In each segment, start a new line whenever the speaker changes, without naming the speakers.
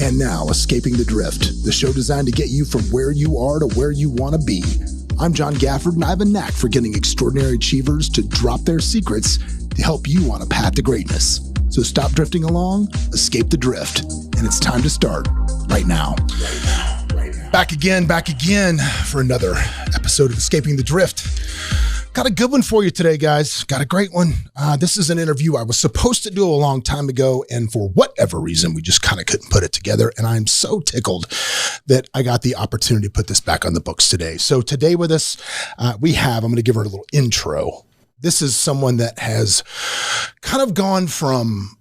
And now, Escaping the Drift, the show designed to get you from where you are to where you want to be. I'm John Gafford, and I have a knack for getting extraordinary achievers to drop their secrets to help you on a path to greatness. So stop drifting along, escape the drift, and it's time to start right now. Back again for another episode of Escaping the Drift. Got a good one for you today, guys. Got a great one. This is an interview I was supposed to do a long time ago, and for whatever reason, we just kind of couldn't put it together. And I'm so tickled that I got the opportunity to put this back on the books today. So today with us, I'm going to give her a little intro. This is someone that has kind of gone from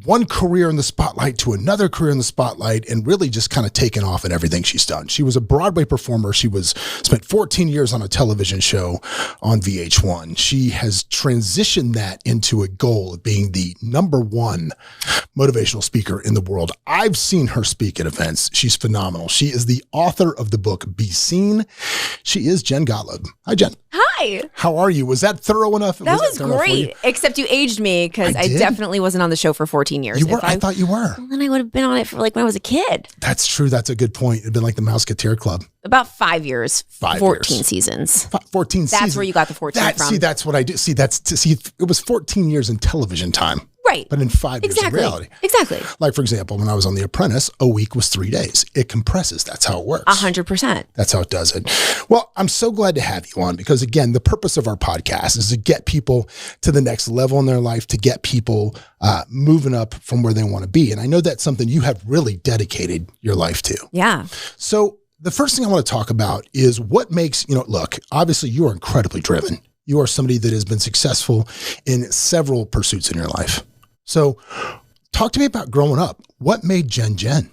one career in the spotlight to another career in the spotlight, and really just kind of taken off in everything she's done. She was a Broadway performer. She spent 14 years on a television show on VH1. She has transitioned that into a goal of being the #1 motivational speaker in the world. I've seen her speak at events. She's phenomenal. She is the author of the book, Be Seen. She is Jen Gottlieb. Hi, Jen.
Hi.
How are you? Was that thorough enough?
That was great, except you aged me because I definitely wasn't on the show for 14 years.
You were? I thought you were.
Well, then I would have been on it for when I was a kid.
That's true. That's a good point. It'd been like the Mouseketeer Club.
About 5 years. 14 seasons.
14 seasons.
That's where you got the 14 from.
See, that's what I do. It was 14 years in television time.
Right.
But in 5 years of reality.
Exactly.
Like, for example, when I was on The Apprentice, a week was 3 days. It compresses. That's how it works.
100%.
That's how it does it. Well, I'm so glad to have you on because, again, the purpose of our podcast is to get people to the next level in their life, to get people moving up from where they want to be. And I know that's something you have really dedicated your life to.
Yeah.
So the first thing I want to talk about is what makes, look, obviously you are incredibly driven. You are somebody that has been successful in several pursuits in your life. So talk to me about growing up. What made Jen Jen?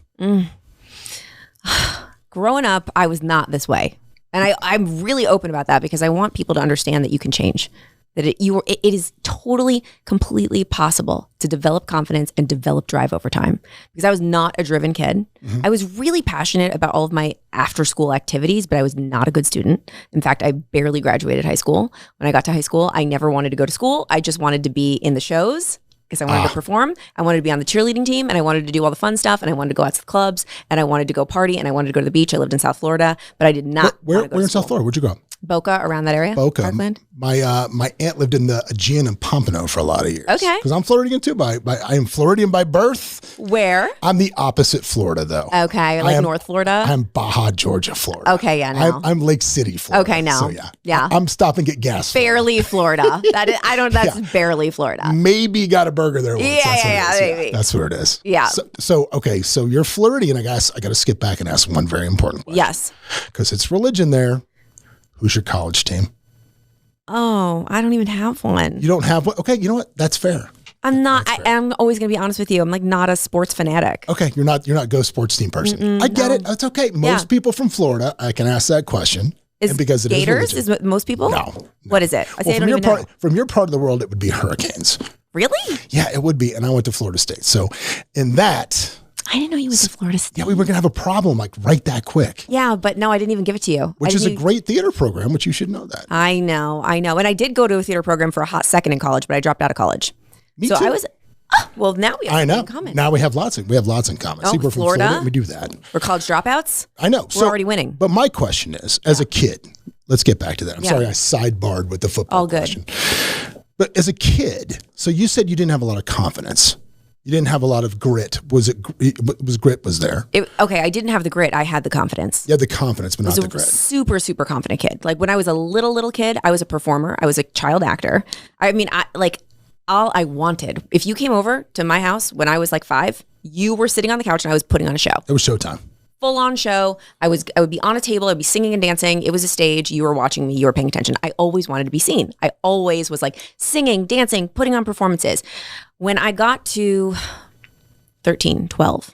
Growing up, I was not this way. And I'm really open about that because I want people to understand that you can change. That it is totally, completely possible to develop confidence and develop drive over time. Because I was not a driven kid. Mm-hmm. I was really passionate about all of my after-school activities, but I was not a good student. In fact, I barely graduated high school. When I got to high school, I never wanted to go to school. I just wanted to be in the shows because I wanted to perform. I wanted to be on the cheerleading team, and I wanted to do all the fun stuff, and I wanted to go out to the clubs, and I wanted to go party, and I wanted to go to the beach. I lived in South Florida, but I did not
Where
want to go to
in South Florida? Where'd you grow up?
Boca, around that area.
Boca.
Parkland.
My aunt lived in the Aegean and Pompano for a lot of years.
Okay.
Because I'm Floridian too. I am Floridian by birth.
Where?
I'm the opposite Florida though.
Okay, North Florida.
I'm Baja, Georgia, Florida.
Okay, yeah, no.
I'm Lake City, Florida.
Okay, no.
So yeah. I'm stopping at gas.
Barely Florida. That's barely Florida.
Maybe got a burger there once.
Maybe.
That's what it is.
Yeah.
So you're Floridian. I guess I got to skip back and ask one very important question.
Yes.
Because it's religion there. Who's your college team?
Oh, I don't even have one.
You don't have one? Okay, you know what? That's fair.
I'm not. I'm always going to be honest with you. I'm not a sports fanatic.
Okay, you're not go sports team person. I get it. That's okay. Most people from Florida, I can ask that question.
Because Gators is what most people?
No.
What is it?
From your part of the world, it would be hurricanes.
Really?
Yeah, it would be. And I went to Florida State. So in that...
I didn't know you went to Florida State.
Yeah, we were going to have a problem right that quick.
Yeah, but no, I didn't even give it to you.
Which is a great theater program, which you should know that.
I know. And I did go to a theater program for a hot second in college, but I dropped out of college.
Me too.
I was... well, now we have something in common.
Now we have lots in common. See, we're from Florida and we do that.
We're college dropouts.
I know.
We're already winning.
But my question is, as a kid, let's get back to that. I'm sorry I sidebarred with the football question. But as a kid, so you said you didn't have a lot of confidence. You didn't have a lot of grit. Was grit there?
I didn't have the grit. I had the confidence.
You had the confidence, but not the grit.
I was a super, super confident kid. Like when I was a little kid, I was a performer. I was a child actor. I mean, all I wanted. If you came over to my house when I was 5, you were sitting on the couch and I was putting on a show.
It was showtime.
Full on show. I would be on a table. I'd be singing and dancing. It was a stage. You were watching me. You were paying attention. I always wanted to be seen. I always was singing, dancing, putting on performances. When I got to 13, 12,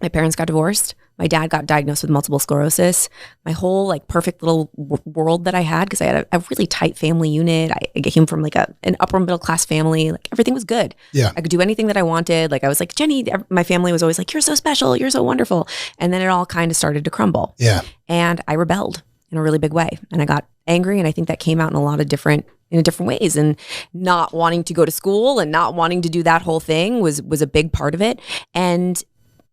my parents got divorced. My dad got diagnosed with multiple sclerosis. My whole perfect little world that I had, because I had a really tight family unit. I came from an upper middle class family. Everything was good.
Yeah,
I could do anything that I wanted. I was Jenny. My family was always you're so special. You're so wonderful. And then it all kind of started to crumble.
Yeah,
and I rebelled in a really big way, and I got angry. And I think that came out in a lot of different ways. And not wanting to go to school and not wanting to do that whole thing was a big part of it. And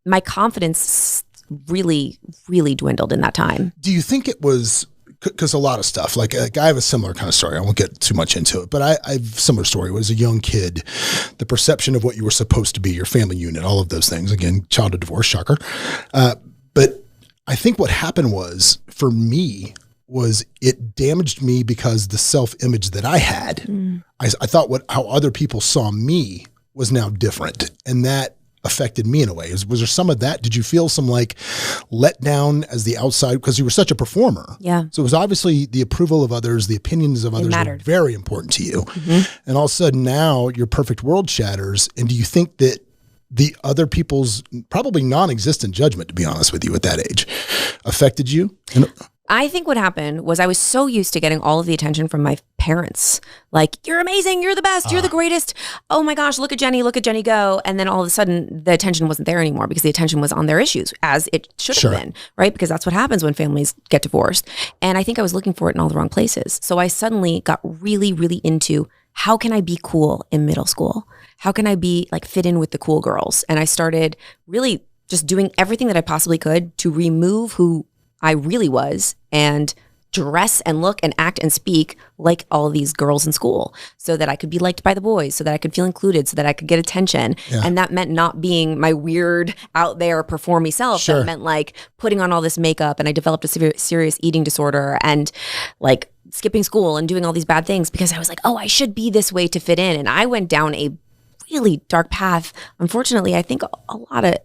my confidence really, really dwindled in that time.
Do you think it was, because a lot of stuff, like I have a similar kind of story. I won't get too much into it, but I have a similar story. As a young kid, the perception of what you were supposed to be, your family unit, all of those things, again, child of divorce, shocker. But I think what happened was, for me, was it damaged me because the self-image that I had, I thought how other people saw me was now different. And that affected me in a way. Was there some of that? Did you feel some like letdown as the outside, because you were such a performer?
Yeah.
So it was obviously the approval of others, the opinions of others were very important to you. And all of a sudden now your perfect world shatters. And do you think that the other people's probably non-existent judgment, to be honest with you, at that age affected you?
I think what happened was I was so used to getting all of the attention from my parents. Like, you're amazing, you're the best, you're the greatest. Oh my gosh, look at Jenny go. And then all of a sudden the attention wasn't there anymore because the attention was on their issues, as it should have been, right? Because that's what happens when families get divorced. And I think I was looking for it in all the wrong places. So I suddenly got really, really into, how can I be cool in middle school? How can I be like fit in with the cool girls? And I started really just doing everything that I possibly could to remove who I really was and dress and look and act and speak like all of these girls in school, so that I could be liked by the boys, so that I could feel included, so that I could get attention. And that meant not being my weird out there performy self. That meant like putting on all this makeup, and I developed a serious eating disorder and like skipping school and doing all these bad things because I was like, oh, I should be this way to fit in. And I went down a really dark path. Unfortunately, I think a lot of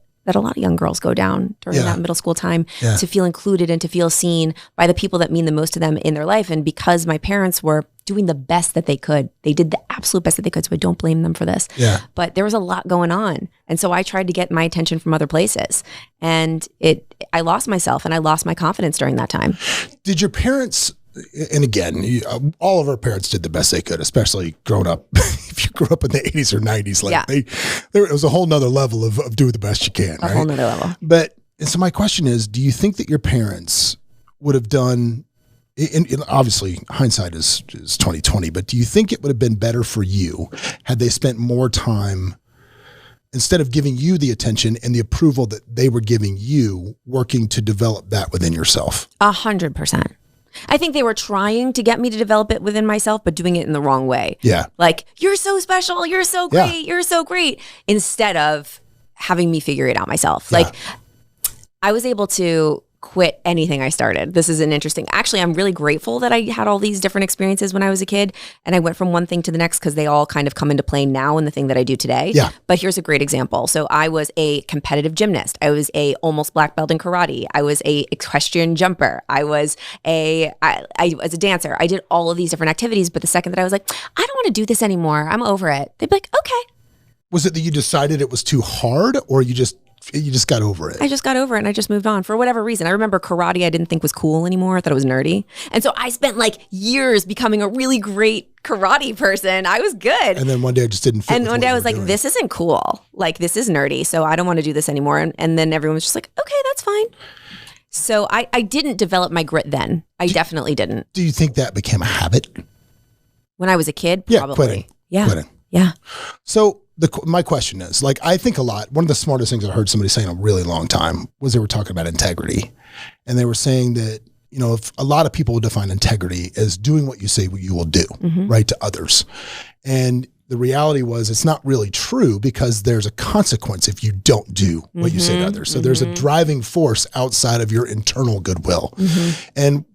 young girls go down during that middle school time, to feel included and to feel seen by the people that mean the most to them in their life. And because my parents were doing the best that they could, they did the absolute best that they could. So I don't blame them for this. But there was a lot going on. And so I tried to get my attention from other places. And I lost myself and I lost my confidence during that time.
Did your parents, and again, all of our parents did the best they could, especially growing up. If you grew up in the 80s or 90s, like there was a whole nother level of doing the best you can.
A whole nother level.
But, and so my question is, do you think that your parents would have done, and obviously hindsight is 2020, but do you think it would have been better for you had they spent more time, instead of giving you the attention and the approval that they were giving you, working to develop that within yourself?
100%. I think they were trying to get me to develop it within myself, but doing it in the wrong way. Like, you're so special, you're so great, you're so great, instead of having me figure it out myself. Like, I was able to quit anything I started. This is an interesting, actually, I'm really grateful that I had all these different experiences when I was a kid, and I went from one thing to the next because they all kind of come into play now in the thing that I do today. But here's a great example. So I was a competitive gymnast. I was a almost black belt in karate. I was a equestrian jumper. I was a dancer. I did all of these different activities, but the second that I was like, I don't want to do this anymore, I'm over it, they'd be like, okay.
Was it that you decided it was too hard, or you just got over it?
I just got over it and I just moved on for whatever reason. I remember karate I didn't think was cool anymore. I thought it was nerdy. And so I spent like years becoming a really great karate person. I was good.
And then one day I just didn't fit.
And one day I was like, this isn't cool. Like, this is nerdy. So I don't want to do this anymore. And then everyone was just like, okay, that's fine. So I didn't develop my grit then. I definitely didn't.
Do you think that became a habit?
When I was a kid? Probably.
Quitting.
Quitting.
So my question is, like, I think a lot, one of the smartest things I heard somebody say in a really long time was they were talking about integrity. And they were saying that, you know, if a lot of people would define integrity as doing what you say you will do, right, to others. And the reality was it's not really true, because there's a consequence if you don't do what you say to others. So there's a driving force outside of your internal goodwill. And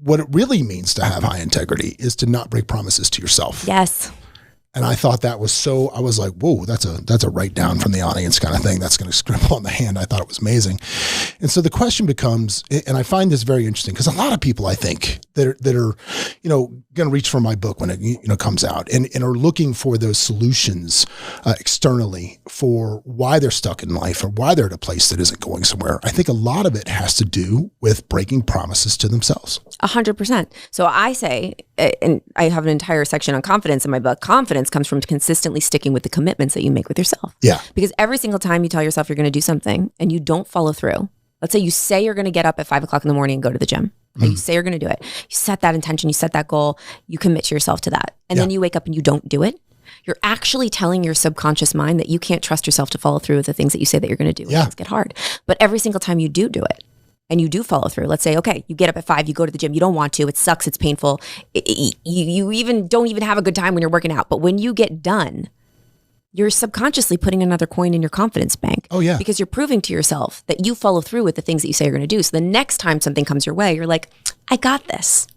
what it really means to have high integrity is to not break promises to yourself.
Yes.
And I thought that was so, I was like, whoa, that's a write down from the audience kind of thing. That's going to scribble on the hand. I thought it was amazing. And so the question becomes, and I find this very interesting, because a lot of people, I think, that are, you know, going to reach for my book when it, you know, comes out and are looking for those solutions externally for why they're stuck in life or why they're at a place that isn't going somewhere. I think a lot of it has to do with breaking promises to themselves.
100%. So I say, and I have an entire section on confidence in my book. Confidence comes from consistently sticking with the commitments that you make with yourself. Because every single time you tell yourself you're going to do something and you don't follow through, let's say you say you're going to get up at 5 o'clock in the morning and go to the gym. Okay? You say you're going to do it. You set that intention, you set that goal, you commit to yourself to that. And then you wake up and you don't do it. You're actually telling your subconscious mind that you can't trust yourself to follow through with the things that you say that you're going to do when things get hard. But every single time you do it, and you do follow through, let's say, okay, you get up at 5, you go to the gym, you don't want to, it sucks, it's painful. You even don't even have a good time when you're working out. But when you get done, you're subconsciously putting another coin in your confidence bank.
Oh, yeah.
Because you're proving to yourself that you follow through with the things that you say you're going to do. So the next time something comes your way, you're like, I got this.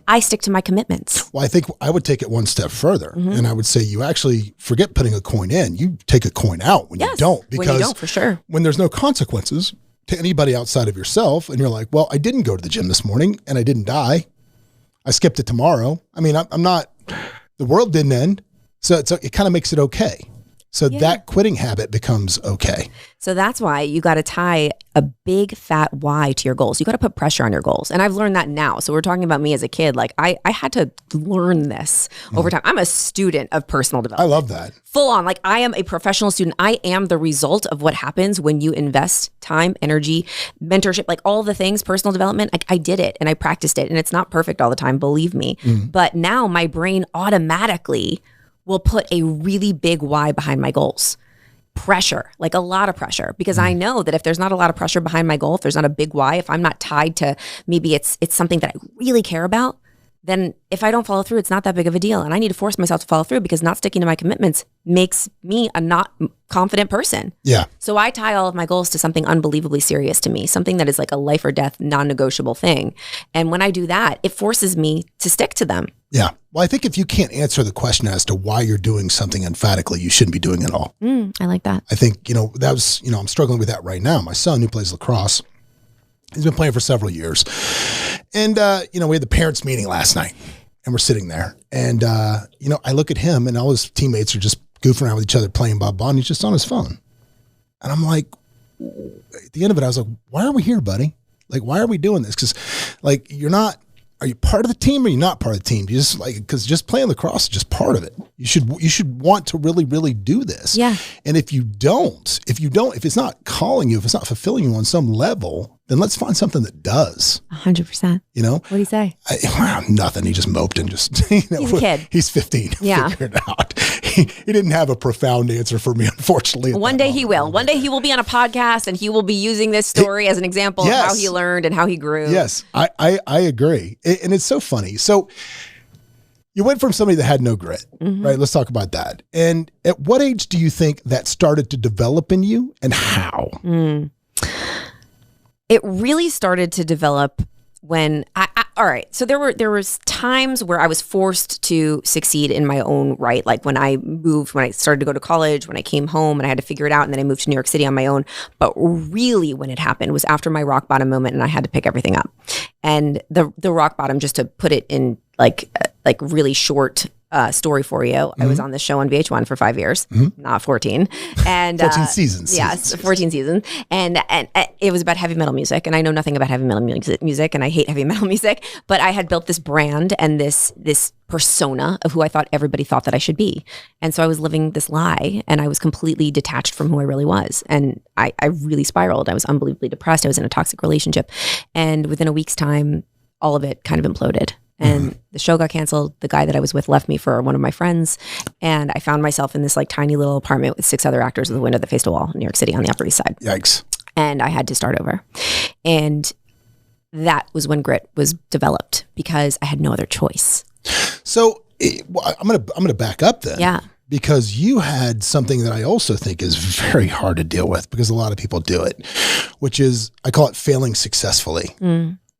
I stick to my commitments.
Well, I think I would take it one step further, and I would say you actually forget putting a coin in. You take a coin out when you don't. Because
when you don't, for sure.
When there's no consequences to anybody outside of yourself, and you're like, well, I didn't go to the gym this morning, and I didn't die. I skipped it tomorrow. I mean, I'm not, the world didn't end, so it kind of makes it okay. So that quitting habit becomes okay.
So that's why you got to tie a big fat why to your goals. You got to put pressure on your goals. And I've learned that now. So we're talking about me as a kid. Like I had to learn this over time. I'm a student of personal development.
I love that.
Full on. Like I am a professional student. I am the result of what happens when you invest time, energy, mentorship, like all the things, personal development. Like I did it and I practiced it. And it's not perfect all the time, believe me. But now my brain automatically will put a really big why behind my goals. Pressure, like a lot of pressure, because I know that if there's not a lot of pressure behind my goal, if there's not a big why, if I'm not tied to maybe it's something that I really care about, then if I don't follow through, it's not that big of a deal. And I need to force myself to follow through because not sticking to my commitments makes me a not confident person.
Yeah.
So I tie all of my goals to something unbelievably serious to me, something that is like a life or death, non-negotiable thing. And when I do that, it forces me to stick to them.
Yeah. Well, I think if you can't answer the question as to why you're doing something emphatically, you shouldn't be doing it all.
I like that.
I think, that was, I'm struggling with that right now. My son who plays lacrosse, he's been playing for several years. And, we had the parents meeting last night and we're sitting there and, I look at him and all his teammates are just goofing around with each other playing blah, and he's just on his phone. And I'm like, at the end of it, I was like, why are we here, buddy? Like, why are we doing this? Cause like, are you part of the team or are you not part of the team? You just because just playing lacrosse is just part of it. You should want to really, really do this.
Yeah.
And if it's not calling you, if it's not fulfilling you on some level, then let's find something that does.
100%. What do you say?
Nothing. He just moped and just,
He's a kid.
He's 15.
Yeah.
Figure it out. He didn't have a profound answer for me, unfortunately.
One day he will. One day he will be on a podcast and he will be using this story as an example of how he learned and how he grew.
Yes, I agree. And it's so funny. So you went from somebody that had no grit, right? Let's talk about that. And at what age do you think that started to develop in you and how?
It really started to develop when all right. So there was times where I was forced to succeed in my own right. Like when I started to go to college, when I came home and I had to figure it out, and then I moved to New York City on my own. But really when it happened was after my rock bottom moment and I had to pick everything up. And the rock bottom, just to put it in like really short story for you. I was on this show on VH1 for 5 years, not 14. And
14 seasons.
Yes, 14 seasons. And it was about heavy metal music. And I know nothing about heavy metal music and I hate heavy metal music, but I had built this brand and this persona of who I thought everybody thought that I should be. And so I was living this lie and I was completely detached from who I really was. And I really spiraled. I was unbelievably depressed. I was in a toxic relationship. And within a week's time, all of it kind of imploded. And the show got canceled. The guy that I was with left me for one of my friends. And I found myself in this like tiny little apartment with 6 other actors with a window that faced a wall in New York City on the Upper East Side.
Yikes.
And I had to start over. And that was when grit was developed because I had no other choice.
So I'm gonna back up then.
Yeah.
Because you had something that I also think is very hard to deal with because a lot of people do it, which is, I call it failing successfully.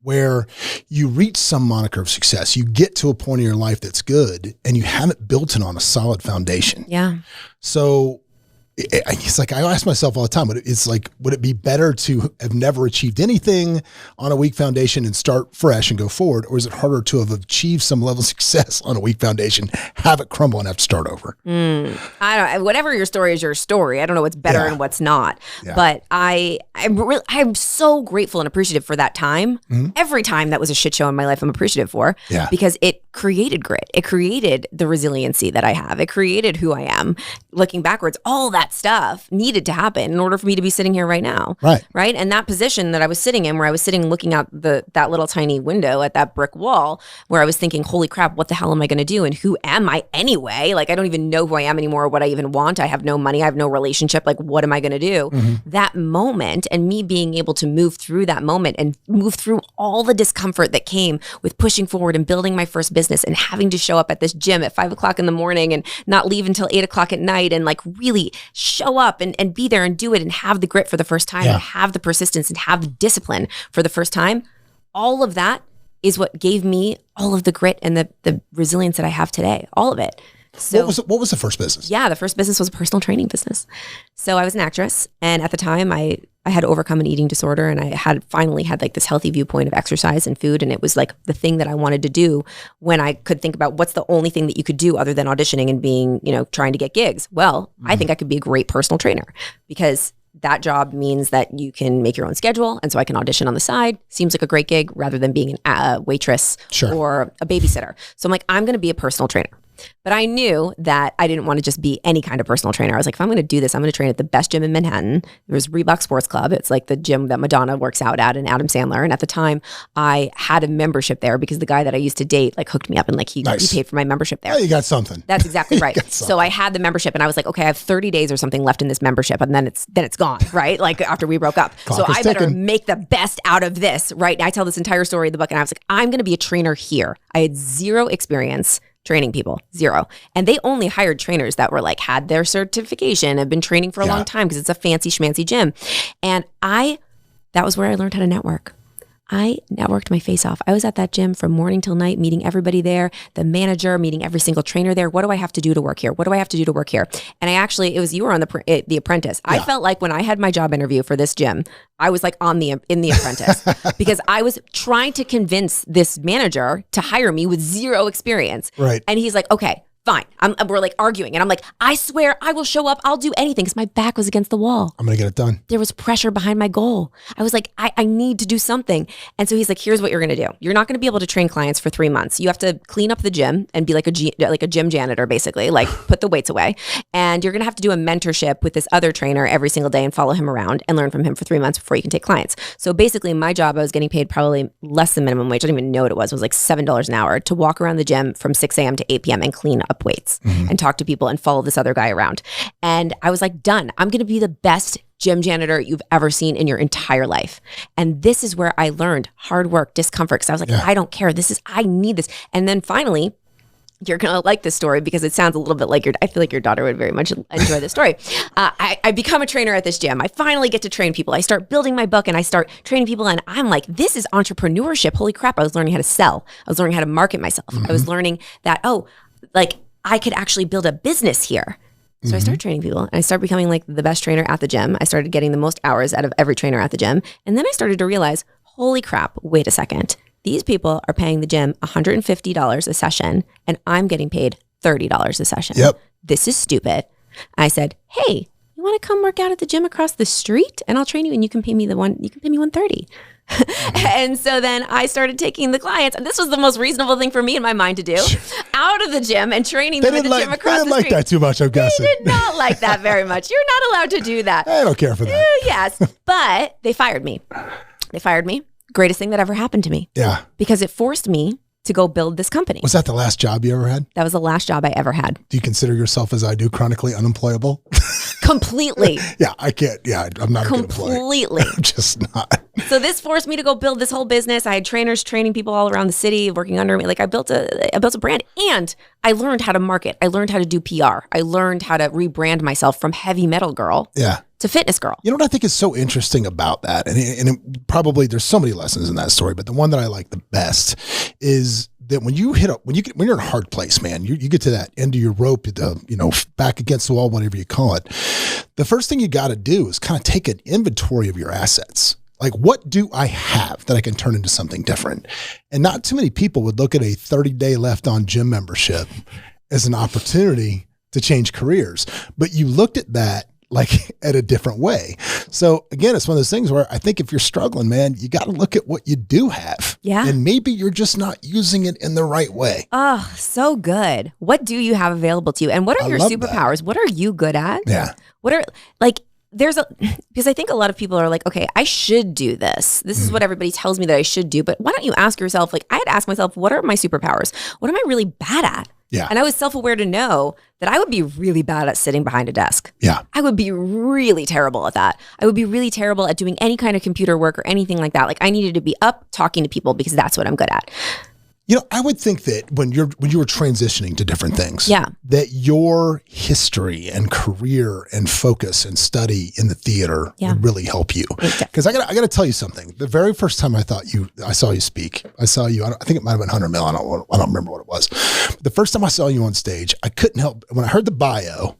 Where you reach some moniker of success, you get to a point in your life that's good and you haven't built it on a solid foundation.
Yeah.
So it's like, I ask myself all the time, it's like, would it be better to have never achieved anything on a weak foundation and start fresh and go forward? Or is it harder to have achieved some level of success on a weak foundation, have it crumble and have to start over?
I don't know. Whatever your story is your story. I don't know what's better and what's not. Yeah. But I'm so grateful and appreciative for that time. Every time that was a shit show in my life, I'm appreciative for because it created grit. It created the resiliency that I have. It created who I am. Looking backwards, all that that stuff needed to happen in order for me to be sitting here right now. Right. And that position that I was sitting in, where I was sitting looking out that little tiny window at that brick wall, where I was thinking, holy crap, what the hell am I going to do? And who am I anyway? Like, I don't even know who I am anymore, or what I even want. I have no money. I have no relationship. Like, what am I going to do? That moment, and me being able to move through that moment and move through all the discomfort that came with pushing forward and building my first business and having to show up at this gym at 5 o'clock in the morning and not leave until 8 o'clock at night, and like really show up and be there and do it and have the grit for the first time and have the persistence and have the discipline for the first time. All of that is what gave me all of the grit and the resilience that I have today, all of it. So
what was the first business?
Yeah, the first business was a personal training business. So I was an actress, and at the time I had overcome an eating disorder, and I had finally had like this healthy viewpoint of exercise and food, and it was like the thing that I wanted to do when I could think about what's the only thing that you could do other than auditioning and being, trying to get gigs. Well, I think I could be a great personal trainer, because that job means that you can make your own schedule. And so I can audition on the side. Seems like a great gig rather than being a waitress or a babysitter. So I'm like, I'm going to be a personal trainer. But I knew that I didn't want to just be any kind of personal trainer. I was like, if I'm going to do this, I'm going to train at the best gym in Manhattan. There was Reebok Sports Club. It's like the gym that Madonna works out at, and Adam Sandler. And at the time, I had a membership there because the guy that I used to date like hooked me up, and like he paid for my membership there.
Oh, you got something.
That's exactly right. So I had the membership, and I was like, okay, I have 30 days or something left in this membership, and then it's gone, right? Like after we broke up. So I better make the best out of this, right? And I tell this entire story in the book, and I was like, I'm going to be a trainer here. I had zero experience training people, zero. And they only hired trainers that were like, had their certification, have been training for a long time, because it's a fancy schmancy gym. And that was where I learned how to network. I networked my face off. I was at that gym from morning till night, meeting everybody there, the manager, meeting every single trainer there. What do I have to do to work here? What do I have to do to work here? And you were on The Apprentice. I felt like when I had my job interview for this gym, I was like in The Apprentice because I was trying to convince this manager to hire me with zero experience.
Right.
And he's like, okay, fine. We're like arguing. And I'm like, I swear I will show up. I'll do anything, because my back was against the wall.
I'm going to get it done.
There was pressure behind my goal. I was like, I need to do something. And so he's like, here's what you're going to do. You're not going to be able to train clients for 3 months. You have to clean up the gym and be like a gym janitor, basically, like put the weights away. And you're going to have to do a mentorship with this other trainer every single day and follow him around and learn from him for 3 months before you can take clients. So basically my job, I was getting paid probably less than minimum wage. I don't even know what it was. It was like $7 an hour to walk around the gym from 6 a.m. to 8 p.m. and clean up weights. And talk to people and follow this other guy around. And I was like, done. I'm going to be the best gym janitor you've ever seen in your entire life. And this is where I learned hard work, discomfort, because I was like, I don't care. I need this. And then finally, you're going to like this story because it sounds a little bit like I feel like your daughter would very much enjoy this story. I become a trainer at this gym. I finally get to train people. I start building my book and I start training people. And I'm like, this is entrepreneurship. Holy crap. I was learning how to sell. I was learning how to market myself. I was learning that, I could actually build a business here. So I started training people, and I started becoming like the best trainer at the gym. I started getting the most hours out of every trainer at the gym. And then I started to realize, holy crap, wait a second. These people are paying the gym $150 a session, and I'm getting paid $30 a session.
Yep.
This is stupid. I said, hey, you want to come work out at the gym across the street, and I'll train you, and you can pay me $130. And so then I started taking the clients, and this was the most reasonable thing for me in my mind to do, out of the gym and training them at the gym across the street.
They didn't like that too much, I'm guessing.
They did not like that very much. You're not allowed to do that.
I don't care for that.
Yes, but they fired me. Greatest thing that ever happened to me.
Yeah.
Because it forced me to go build this company.
Was that the last job you ever had?
That was the last job I ever had.
Do you consider yourself, as I do, chronically unemployable?
Completely.
Yeah, I can't. Yeah, I'm not a good employee.
Completely.
I'm just not.
So this forced me to go build this whole business. I had trainers training people all around the city working under me. Like I built a brand, and I learned how to market. I learned how to do PR. I learned how to rebrand myself from heavy metal girl to fitness girl.
You know what I think is so interesting about that? And probably there's so many lessons in that story, but the one that I like the best is that when you're in a hard place, man, you get to that end of your rope, back against the wall, whatever you call it. The first thing you got to do is kind of take an inventory of your assets. Like, what do I have that I can turn into something different? And not too many people would look at a 30-day left on gym membership as an opportunity to change careers. But you looked at that like at a different way. So again, it's one of those things where I think if you're struggling, man, you got to look at what you do have.
Yeah.
And maybe you're just not using it in the right way.
Oh, so good. What do you have available to you? And what are your
love
superpowers?
that.
What are you good at?
Yeah.
What are because I think a lot of people are like, okay, I should do this. This is what everybody tells me that I should do. But why don't you ask yourself, like I had to ask myself, what are my superpowers? What am I really bad at?
Yeah.
And I was self-aware to know that I would be really bad at sitting behind a desk.
Yeah.
I would be really terrible at that. I would be really terrible at doing any kind of computer work or anything like that. Like I needed to be up talking to people because that's what I'm good at.
You know, I would think that when you were transitioning to different things,
Yeah.
that your history and career and focus and study in the theater would really help you. Because I got to tell you something. The very first time I saw you speak, I think it might have been Hunter Mill. I don't remember what it was. But the first time I saw you on stage, I couldn't help, when I heard the bio,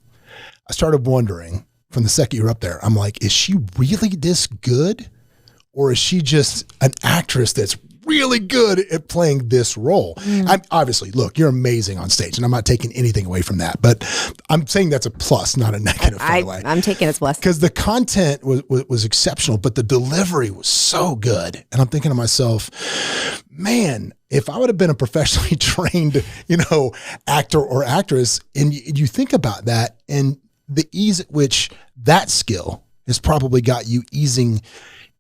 I started wondering from the second you were up there, I'm like, is she really this good? Or is she just an actress that's really good at playing this role? I'm obviously, look, you're amazing on stage, and I'm not taking anything away from that, but I'm saying that's a plus, not a negative. By the way,
I'm taking it as plus
because the content was exceptional, but the delivery was so good, and I'm thinking to myself, man, if I would have been a professionally trained, actor or actress, and you think about that and the ease at which that skill has probably got you easing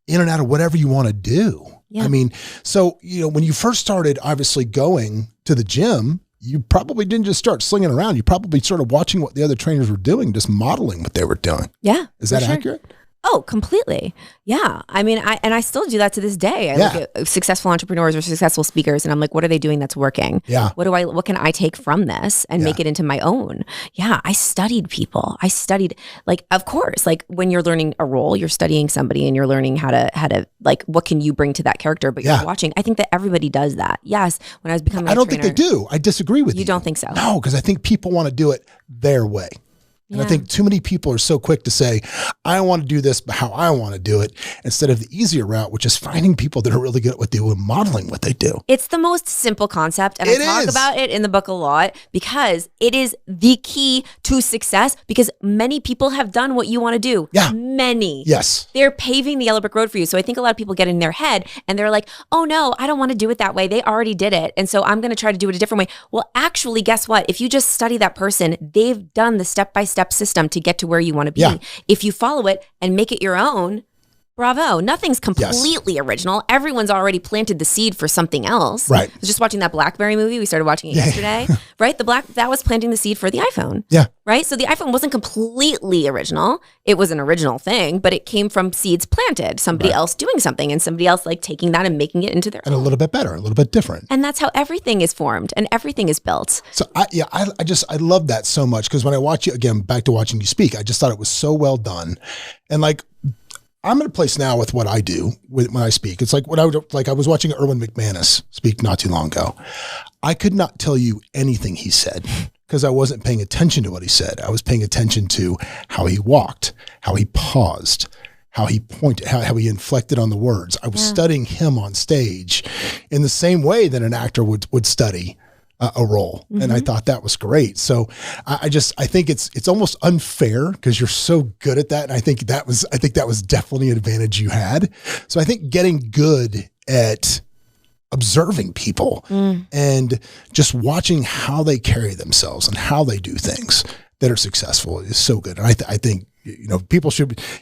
in and out of whatever you want to do. Yeah. I mean, so, when you first started obviously going to the gym, you probably didn't just start slinging around. You probably started watching what the other trainers were doing, just modeling what they were doing.
Yeah.
Is that accurate?
Oh, completely. Yeah. I mean, I still do that to this day. I look at successful entrepreneurs or successful speakers and I'm like, what are they doing that's working?
Yeah.
What can I take from this and make it into my own? Yeah. I studied people. I studied, like, of course, like when you're learning a role, you're studying somebody and you're learning how to like, what can you bring to that character? But you're watching. I think that everybody does that. Yes. When I was becoming
I don't think they do. I disagree with you.
You don't think so?
No, because I think people want to do it their way. And I think too many people are so quick to say, I want to do this, but how I want to do it, instead of the easier route, which is finding people that are really good at what they do and modeling what they do.
It's the most simple concept. And I talk about it in the book a lot because it is the key to success, because many people have done what you want to do.
Yeah.
Many.
Yes.
They're paving the yellow brick road for you. So I think a lot of people get in their head and they're like, oh no, I don't want to do it that way. They already did it. And so I'm going to try to do it a different way. Well, actually, guess what? If you just study that person, they've done the step-by-step system to get to where you want to be. Yeah. If you follow it and make it your own, bravo. Nothing's completely original. Everyone's already planted the seed for something else.
Right.
I was just watching that BlackBerry movie. We started watching it yesterday. Right? That was planting the seed for the iPhone.
Yeah.
Right? So the iPhone wasn't completely original. It was an original thing, but it came from seeds planted. Somebody else doing something and somebody else like taking that and making it into their own.
And a little bit better, a little bit different.
And that's how everything is formed and everything is built.
So I love that so much, because when I watch you, again, back to watching you speak, I just thought it was so well done. And like, I'm in a place now with what I do when I speak. It's like I was watching Erwin McManus speak not too long ago. I could not tell you anything he said because I wasn't paying attention to what he said. I was paying attention to how he walked, how he paused, how he pointed, how he inflected on the words. I was studying him on stage in the same way that an actor would study a role. Mm-hmm. And I thought that was great. So I think it's almost unfair because you're so good at that. And I think that was definitely an advantage you had. So I think getting good at observing people and just watching how they carry themselves and how they do things that are successful is so good. And I think, people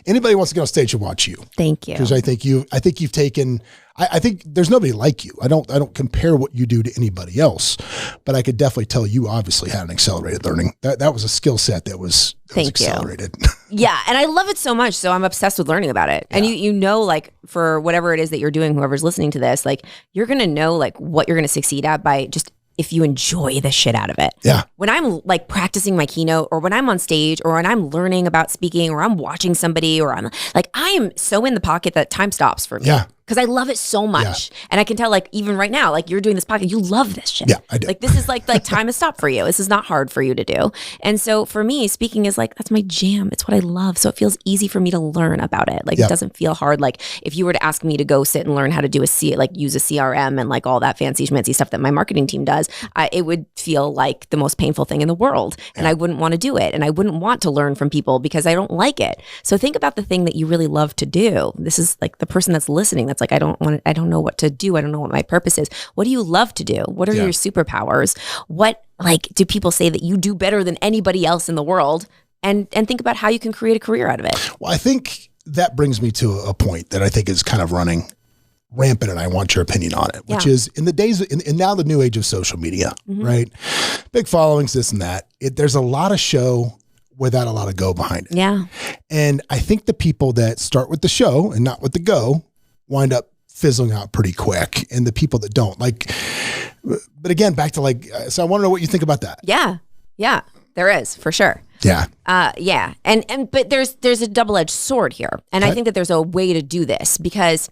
anybody who wants to get on stage should watch you.
Thank you.
Because I think you've taken, I think there's nobody like you. I don't compare what you do to anybody else, but I could definitely tell you obviously had an accelerated learning. That was a skill set that was accelerated.
Yeah. And I love it so much. So I'm obsessed with learning about it. Yeah. And like for whatever it is that you're doing, whoever's listening to this, like you're going to know like what you're going to succeed at by just if you enjoy the shit out of it.
Yeah.
When I'm like practicing my keynote or when I'm on stage or when I'm learning about speaking or I'm watching somebody or I'm like, I am so in the pocket that time stops for me.
Yeah.
because I love it so much. And I can tell, like, even right now, like, you're doing this podcast, you love this shit.
Yeah, I do.
Like, this is like time has stopped for you. This is not hard for you to do. And so for me, speaking is like, that's my jam. It's what I love. So it feels easy for me to learn about it. Like, it doesn't feel hard. Like, if you were to ask me to go sit and learn how to do use a CRM and like all that fancy schmancy stuff that my marketing team does, it would feel like the most painful thing in the world. And I wouldn't want to do it. And I wouldn't want to learn from people because I don't like it. So think about the thing that you really love to do. This is like the person that's listening. That's like, I don't know what to do. I don't know what my purpose is. What do you love to do? What are your superpowers? What, like, do people say that you do better than anybody else in the world? And think about how you can create a career out of it.
Well, I think that brings me to a point that I think is kind of running rampant, and I want your opinion on it, which is in the days, in now the new age of social media, right? Big followings, this and that. There's a lot of show without a lot of go behind it.
Yeah.
And I think the people that start with the show and not with the go wind up fizzling out pretty quick. And the people that don't, like, but again, back to like, so I want to know what you think about that.
Yeah. Yeah. There is, for sure.
Yeah.
Yeah. But there's a double-edged sword here. And I think that there's a way to do this because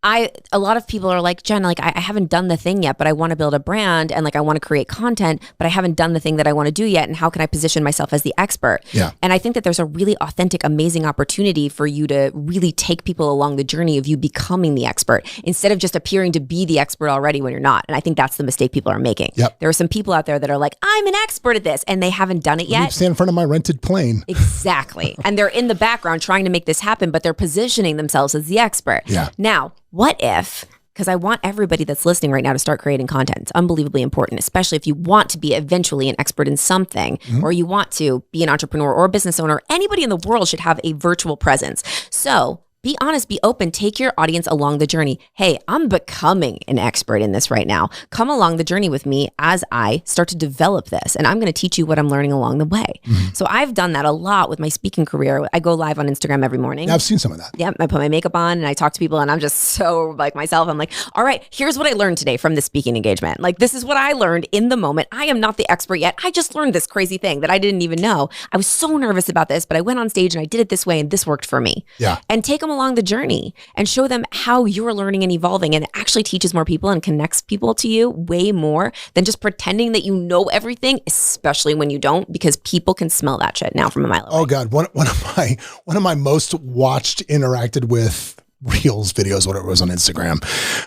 a lot of people are like, Jen, like, I haven't done the thing yet, but I want to build a brand and like, I want to create content, but I haven't done the thing that I want to do yet. And how can I position myself as the expert?
Yeah.
And I think that there's a really authentic, amazing opportunity for you to really take people along the journey of you becoming the expert instead of just appearing to be the expert already when you're not. And I think that's the mistake people are making.
Yep.
There are some people out there that are like, I'm an expert at this, and they haven't done it yet.
You stand in front of my rented plane.
Exactly. And they're in the background trying to make this happen, but they're positioning themselves as the expert.
Yeah.
Now, what if, because I want everybody that's listening right now to start creating content. It's unbelievably important, especially if you want to be eventually an expert in something, or you want to be an entrepreneur or a business owner. Anybody in the world should have a virtual presence. So be honest, be open, take your audience along the journey. Hey, I'm becoming an expert in this right now. Come along the journey with me as I start to develop this. And I'm going to teach you what I'm learning along the way. So I've done that a lot with my speaking career. I go live on Instagram every morning.
I've seen some of that.
Yep. I put my makeup on and I talk to people and I'm just so like myself. I'm like, all right, here's what I learned today from this speaking engagement. Like, this is what I learned in the moment. I am not the expert yet. I just learned this crazy thing that I didn't even know. I was so nervous about this, but I went on stage and I did it this way and this worked for me.
Yeah.
And take them along the journey and show them how you're learning and evolving, and it actually teaches more people and connects people to you way more than just pretending that you know everything, especially when you don't, because people can smell that shit now from a mile away.
Oh God. One of my most watched, interacted with Reels videos, whatever it was on Instagram,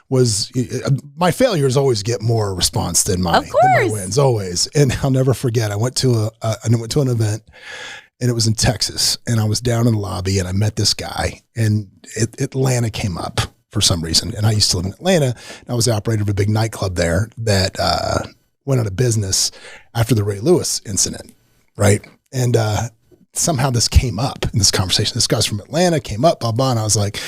was my failures always get more response than my wins, always. And I'll never forget, I went to an event, and it was in Texas, and I was down in the lobby and I met this guy, and Atlanta came up for some reason. And I used to live in Atlanta, and I was the operator of a big nightclub there that went out of business after the Ray Lewis incident. Right. And somehow this came up in this conversation. This guy's from Atlanta, came up, blah, blah. And I was like,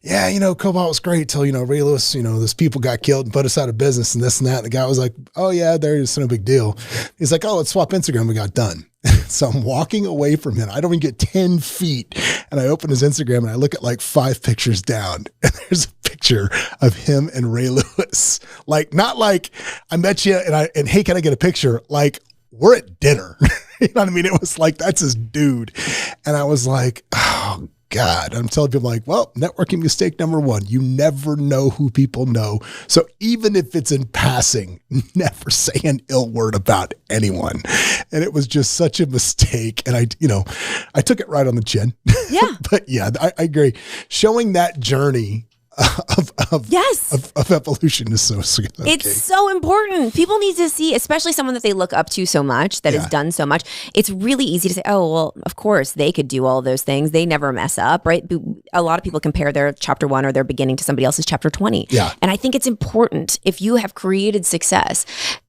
yeah, Cobalt was great till, Ray Lewis, those people got killed and put us out of business and this and that. And the guy was like, oh yeah, there's no big deal. He's like, oh, let's swap Instagram. We got done. So I'm walking away from him. I don't even get 10 feet. And I open his Instagram and I look at like 5 pictures down. And there's a picture of him and Ray Lewis. Like, not like I met you and hey, can I get a picture? Like, we're at dinner. You know what I mean? It was like, that's his dude. And I was like, oh God. I'm telling people like, well, networking mistake number 1, you never know who people know. So even if it's in passing, never say an ill word about anyone. And it was just such a mistake. And I took it right on the chin.
Yeah.
But yeah, I agree. Showing that journey of evolution is so significant.
It's so important. People need to see, especially someone that they look up to so much, that has done so much. It's really easy to say, oh, well, of course they could do all of those things. They never mess up, right? A lot of people compare their chapter 1 or their beginning to somebody else's chapter 20.
Yeah.
And I think it's important, if you have created success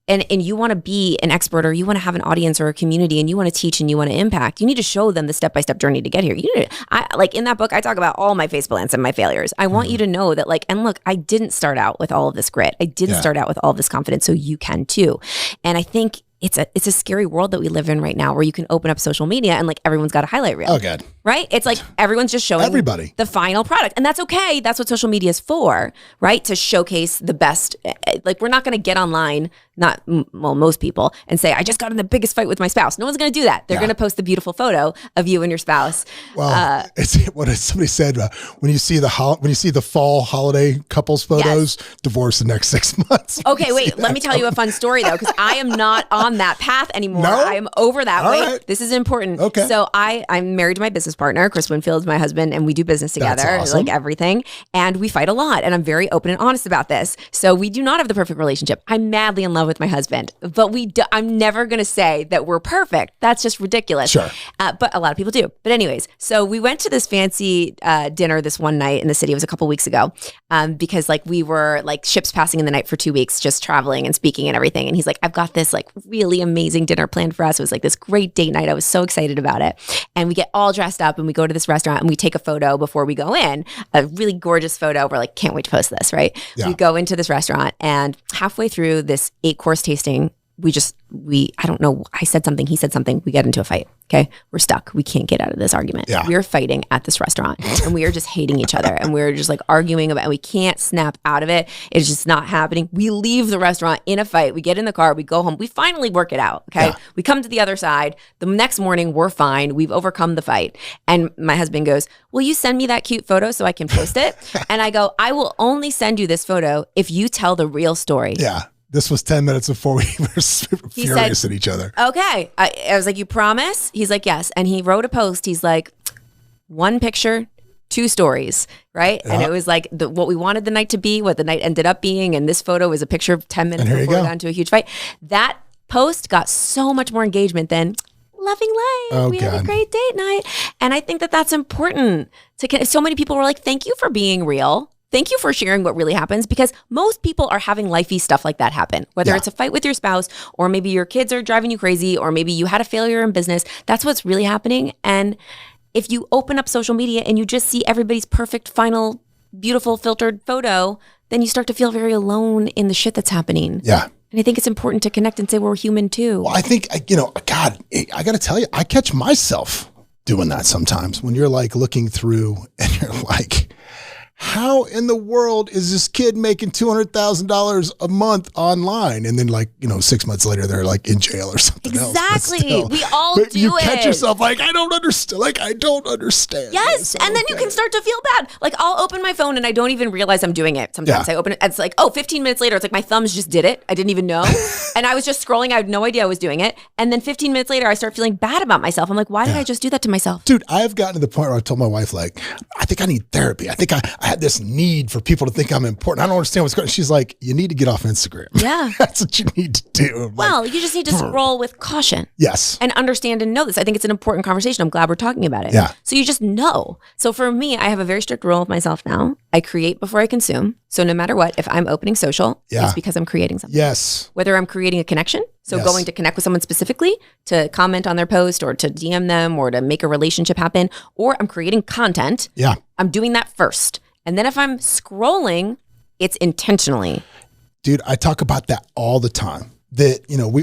and you want to be an expert, or you want to have an audience or a community, and you want to teach and you want to impact, you need to show them the step-by-step journey to get here. Like in that book, I talk about all my face plants and my failures. I want you to know that, like, and look, I didn't start out with all of this grit. I didn't start out with all of this confidence, so you can too. And I think it's a scary world that we live in right now, where you can open up social media and like everyone's got a highlight reel.
Oh God.
right? It's like everyone's just showing
everybody
the final product. And that's okay. That's what social media is for, right? To showcase the best. Like, we're not going to get online, most people, and say, I just got in the biggest fight with my spouse. No one's going to do that. They're going to post the beautiful photo of you and your spouse.
Well, it's what somebody said, when you see the fall holiday couples photos, divorce the next 6 months.
Okay, wait, let me tell you a fun story though, because I am not on that path anymore.
No?
I am over that.
All
Wait,
right.
this is important.
Okay.
So I'm married to my business partner. Chris Winfield's my husband, and we do business together,
That's awesome.
like everything. And we fight a lot, and I'm very open and honest about this. So we do not have the perfect relationship. I'm madly in love with my husband, but I'm never going to say that we're perfect. That's just ridiculous.
Sure.
But a lot of people do. But anyways, so we went to this fancy dinner this one night in the city. It was a couple weeks ago, because like we were like ships passing in the night for 2 weeks, just traveling and speaking and everything. And he's like, I've got this like really amazing dinner planned for us. It was like this great date night. I was so excited about it. And we get all dressed up and we go to this restaurant and we take a photo before we go in, a really gorgeous photo. We're like, can't wait to post this, right?
Yeah.
We go into this restaurant, and halfway through this 8-course tasting, I don't know, I said something, he said something, we get into a fight. Okay. We're stuck. We can't get out of this argument.
Yeah.
We're fighting at this restaurant and we are just hating each other, and we're just like arguing about it. We can't snap out of it. It's just not happening. We leave the restaurant in a fight. We get in the car, we go home. We finally work it out. Okay. Yeah. We come to the other side. The next morning we're fine. We've overcome the fight. And my husband goes, will you send me that cute photo so I can post it? And I go, I will only send you this photo if you tell the real story.
Yeah. This was 10 minutes before we were furious at each other.
Okay. I was like, you promise? He's like, yes. And he wrote a post. He's like, 1 picture, 2 stories, right? Yeah. And it was like what we wanted the night to be, what the night ended up being. And this photo was a picture of 10 minutes before we got into a huge fight. That post got so much more engagement than loving life. We had a great date night. And I think that that's important. So many people were like, thank you for being real. Thank you for sharing what really happens, because most people are having lifey stuff like that happen, whether it's a fight with your spouse, or maybe your kids are driving you crazy, or maybe you had a failure in business. That's what's really happening. And if you open up social media and you just see everybody's perfect, final, beautiful, filtered photo, then you start to feel very alone in the shit that's happening.
Yeah.
And I think it's important to connect and say we're human too.
Well, I think, God, I got to tell you, I catch myself doing that sometimes when you're like looking through and you're like, how in the world is this kid making $200,000 a month online? And then 6 months later, they're like in jail or something else.
Exactly. We all do it.
You catch yourself like, I don't understand.
Yes. And then you can start to feel bad. Like, I'll open my phone and I don't even realize I'm doing it. Sometimes I open it. It's like, 15 minutes later, it's like my thumbs just did it. I didn't even know. And I was just scrolling. I had no idea I was doing it. And then 15 minutes later, I start feeling bad about myself. I'm like, why did I just do that to myself?
Dude, I've gotten to the point where I told my wife, like, I think I need therapy. I think I had this need for people to think I'm important. I don't understand what's going on. She's like, you need to get off Instagram.
Yeah.
That's what you need to do.
Well, you just need to scroll with caution.
Yes.
And understand and know this. I think it's an important conversation. I'm glad we're talking about it.
Yeah.
So you just know. So for me, I have a very strict rule with myself now. I create before I consume. So no matter what, if I'm opening social, it's because I'm creating something.
Yes.
Whether I'm creating a connection, so going to connect with someone specifically, to comment on their post or to DM them or to make a relationship happen, or I'm creating content.
Yeah.
I'm doing that first. And then if I'm scrolling, it's intentionally.
Dude, I talk about that all the time. That,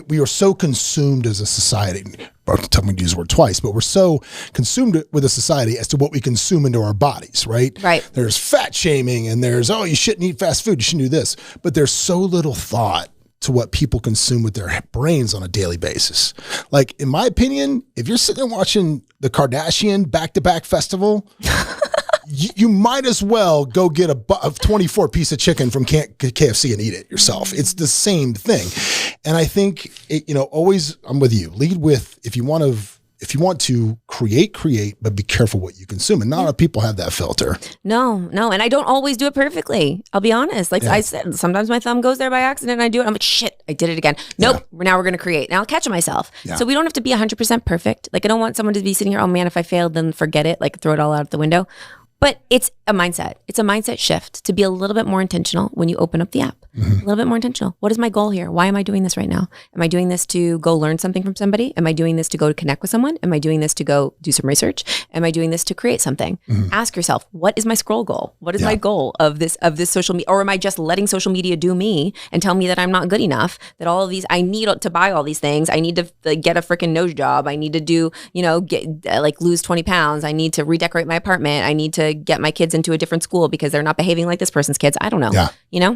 we are so consumed as a society. I'm telling me to use the word twice, but we're so consumed with a society as to what we consume into our bodies, right?
Right.
There's fat shaming and there's, you shouldn't eat fast food, you shouldn't do this. But there's so little thought to what people consume with their brains on a daily basis. Like, in my opinion, if you're sitting there watching the Kardashian back-to-back festival, you might as well go get a 24-piece of chicken from KFC and eat it yourself. It's the same thing. And I think, always, I'm with you. Lead with, if you want to create, but be careful what you consume. And not a lot of people have that filter.
No. And I don't always do it perfectly. I'll be honest. I said, sometimes my thumb goes there by accident and I do it. I'm like, shit, I did it again. Nope. Now we're going to create. Now I'll catch myself. Yeah. So we don't have to be 100% perfect. Like, I don't want someone to be sitting here, oh man, if I failed, then forget it. Like, throw it all out the window. But it's a mindset. It's a mindset shift to be a little bit more intentional when you open up the app. A little bit more intentional. What is my goal here? Why am I doing this right now? Am I doing this to go learn something from somebody? Am I doing this to go connect with someone? Am I doing this to go do some research? Am I doing this to create something? Ask yourself, what is my scroll goal? What is my goal of this social media? Or am I just letting social media do me and tell me that I'm not good enough, that all of these, I need to buy all these things. I need to get a freaking nose job. I need to do, lose 20 pounds. I need to redecorate my apartment. I need to get my kids into a different school because they're not behaving like this person's kids. I don't know.
Yeah.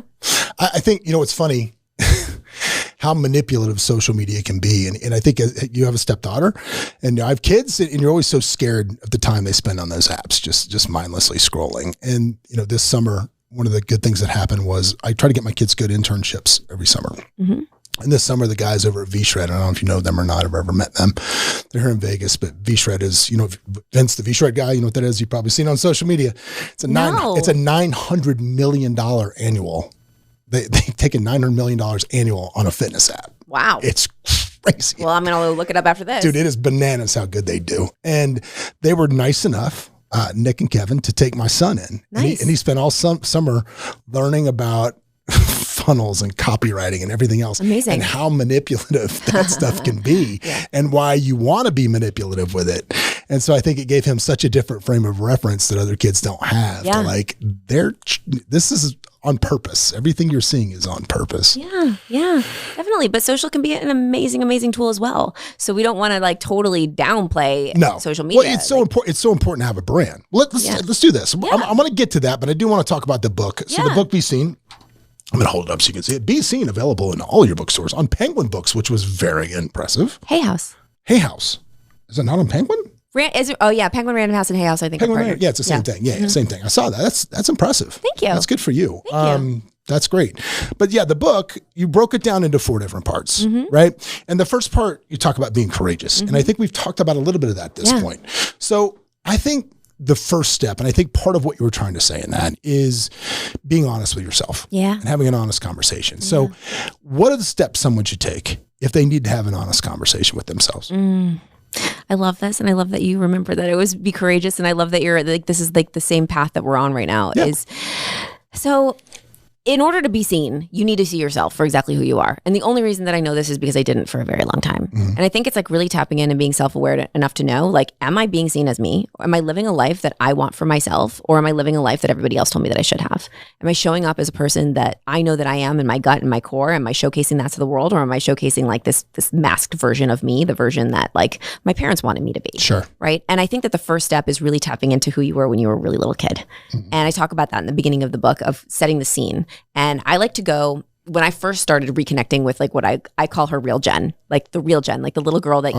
I think, it's funny how manipulative social media can be. And I think you have a stepdaughter and I have kids and you're always so scared of the time they spend on those apps, just mindlessly scrolling. And, this summer, one of the good things that happened was I try to get my kids good internships every summer. And this summer, the guys over at V-Shred, I don't know if you know them or not, I've ever met them. They're here in Vegas, but V-Shred is, Vince, the V-Shred guy, you know what that is? You've probably seen on social media. It's a $900 million annual. They take $900 million annual on a fitness app.
Wow.
It's crazy.
Well, I'm going to look it up after this.
Dude, it is bananas how good they do. And they were nice enough, Nick and Kevin, to take my son in.
Nice.
And he spent all summer learning about funnels and copywriting and everything else.
Amazing.
And how manipulative that stuff can be and why you want to be manipulative with it. And so I think it gave him such a different frame of reference that other kids don't have.
Yeah.
This is on purpose. Everything you're seeing is on purpose.
Yeah, definitely. But social can be an amazing, amazing tool as well. So we don't want to totally downplay social media.
Well, it's so important. It's so important to have a brand. Let's do this.
Yeah.
I'm going to get to that, but I do want to talk about the book. So the book Be Seen. I'm going to hold it up so you can see it. Be Seen, available in all your bookstores on Penguin Books, which was very impressive.
Hay House.
Is it not on Penguin?
Penguin Random House and Hay House, I think.
It's the same thing. Yeah, same thing. I saw that. That's impressive.
Thank you.
That's good for you.
Thank you.
That's great. But the book, you broke it down into 4 different parts, right? And the first part, you talk about being courageous. And I think we've talked about a little bit of that at this point. So I think the first step, and I think part of what you were trying to say in that, is being honest with yourself and having an honest conversation. So what are the steps someone should take if they need to have an honest conversation with themselves?
I love this. And I love that you remember that it was be courageous. And I love that you're this is the same path that we're on right now so in order to be seen, you need to see yourself for exactly who you are. And the only reason that I know this is because I didn't for a very long time. And I think it's really tapping in and being self-aware enough to know, am I being seen as me? Am I living a life that I want for myself? Or am I living a life that everybody else told me that I should have? Am I showing up as a person that I know that I am in my gut and my core? Am I showcasing that to the world? Or am I showcasing this masked version of me, the version that my parents wanted me to be?
Sure.
Right. And I think that the first step is really tapping into who you were when you were a really little kid. And I talk about that in the beginning of the book of setting the scene. And I like to go, when I first started reconnecting with what I call her real Jen, the real Jen, the little girl that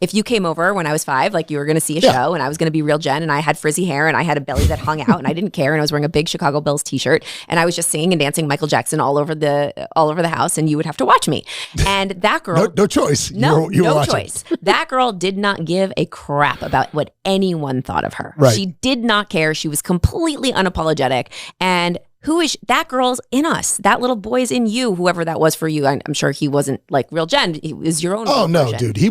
if you came over when I was 5, you were going to see a show and I was going to be real Jen and I had frizzy hair and I had a belly that hung out and I didn't care and I was wearing a big Chicago Bills t-shirt and I was just singing and dancing Michael Jackson all over the house and you would have to watch me. And that girl,
no choice.
No choice. That girl did not give a crap about what anyone thought of her.
Right.
She did not care. She was completely unapologetic. And who is that girl's in us? That little boy is in you, whoever that was for you. I'm sure he wasn't real Jen. He was your own.
Oh no,
version.
dude. He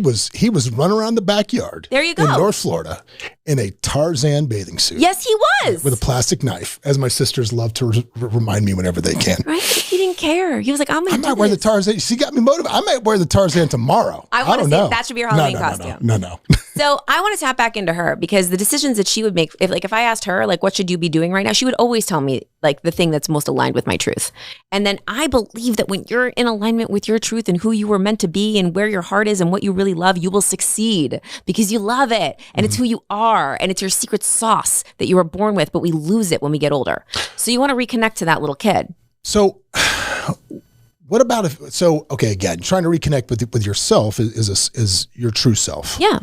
was running around the backyard.
There you go.
In North Florida in a Tarzan bathing suit.
Yes, he was.
With a plastic knife, as my sisters love to remind me whenever they can.
Right? He didn't care. He was like, I
might wear the Tarzan. She got me motivated. I might wear the Tarzan tomorrow.
I don't know. That should be your Halloween costume.
No.
So I want to tap back into her because the decisions that she would make, if I asked her, what should you be doing right now? She would always tell me the thing that's most aligned with my truth. And then I believe that when you're in alignment with your truth and who you were meant to be and where your heart is and what you really love, you will succeed because you love it. And it's who you are. And it's your secret sauce that you were born with, but we lose it when we get older. So you want to reconnect to that little kid.
So what about again, trying to reconnect with yourself is your true self.
Yeah.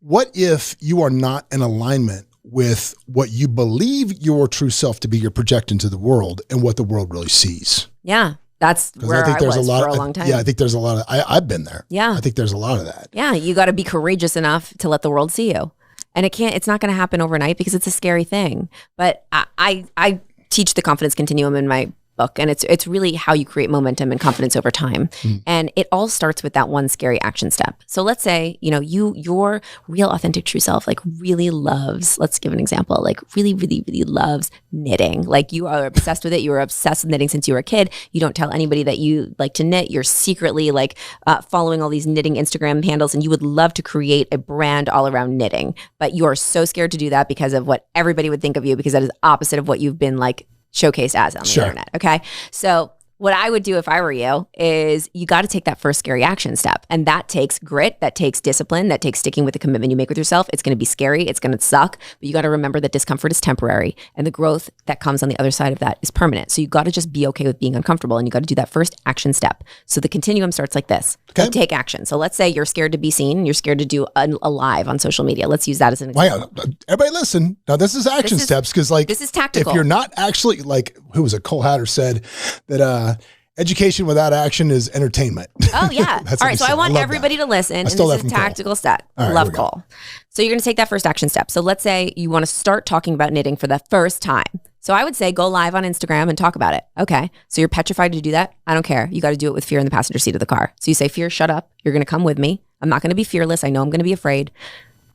What if you are not in alignment with what you believe your true self to be, you're projecting to the world and what the world really sees?
Yeah. That's where I was for a long time.
Yeah, I think there's a lot of, I've been there.
Yeah.
I think there's a lot of that.
Yeah. You got to be courageous enough to let the world see you. And it's not going to happen overnight because it's a scary thing. But I teach the confidence continuum in my book, and it's really how you create momentum and confidence over time. And it all starts with that one scary action step. So let's say, your real authentic true self like really loves, let's give an example, like really, really, really loves knitting. Like you are obsessed with it. You were obsessed with knitting since you were a kid. You don't tell anybody that you like to knit. You're secretly like following all these knitting Instagram handles, and you would love to create a brand all around knitting, but you are so scared to do that because of what everybody would think of you, because that is opposite of what you've been like showcased as on the internet. Okay. So what I would do if I were you is you got to take that first scary action step. And that takes grit, that takes discipline, that takes sticking with the commitment you make with yourself. It's going to be scary. It's going to suck. But you got to remember that discomfort is temporary and the growth that comes on the other side of that is permanent. So you got to just be okay with being uncomfortable, and you got to do that first action step. So the continuum starts like this. Okay. You take action. So let's say you're scared to be seen. You're scared to do a live on social media. Let's use that as an example.
Wow. Everybody listen. Now this is action steps, because like
this is tactical.
If you're not actually like, who was it? Cole Hatter said that education without action is entertainment.
Oh, yeah. All right. So I want everybody to listen. And this is a tactical step. Right, love Cole. So you're going to take that first action step. So let's say you want to start talking about knitting for the first time. So I would say go live on Instagram and talk about it. Okay. So you're petrified to do that? I don't care. You got to do it with fear in the passenger seat of the car. So you say, fear, shut up. You're going to come with me. I'm not going to be fearless. I know I'm going to be afraid.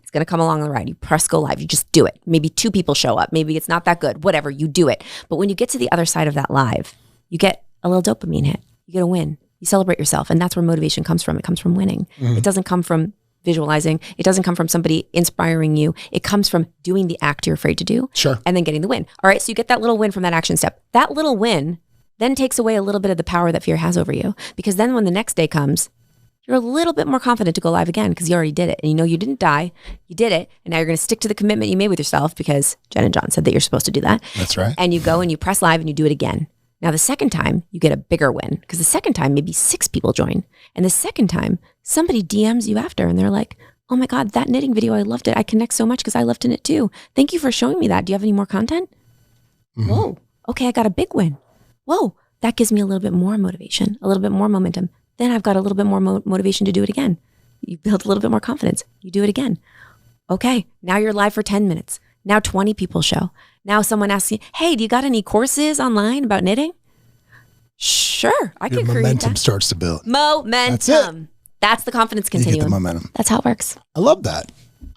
It's going to come along the ride. You press go live. You just do it. Maybe 2 people show up. Maybe it's not that good. Whatever. You do it. But when you get to the other side of that live, you get a little dopamine hit. You get a win. You celebrate yourself. And that's where motivation comes from. It comes from winning. It doesn't come from visualizing. It doesn't come from somebody inspiring you. It comes from doing the act you're afraid to do.
Sure.
And then getting the win. All right. So you get that little win from that action step. That little win then takes away a little bit of the power that fear has over you. Because then when the next day comes, you're a little bit more confident to go live again because you already did it. And you know you didn't die. You did it. And now you're going to stick to the commitment you made with yourself because Jen and John said that you're supposed to do that.
That's right.
And you go and you press live and you do it again. Now, the second time, you get a bigger win because the second time, maybe 6 people join. And the second time, somebody DMs you after and they're like, oh my God, that knitting video, I loved it. I connect so much because I love to knit too. Thank you for showing me that. Do you have any more content? Whoa. Okay, I got a big win. Whoa, that gives me a little bit more motivation, a little bit more momentum. Then I've got a little bit more motivation to do it again. You build a little bit more confidence. You do it again. Okay, now you're live for 10 minutes. Now 20 people show. Now someone asks you, hey, do you got any courses online about knitting? Sure, I can create that.
Momentum starts to build.
Momentum. That's the confidence continuum.
You get the momentum.
That's how it works.
I love that.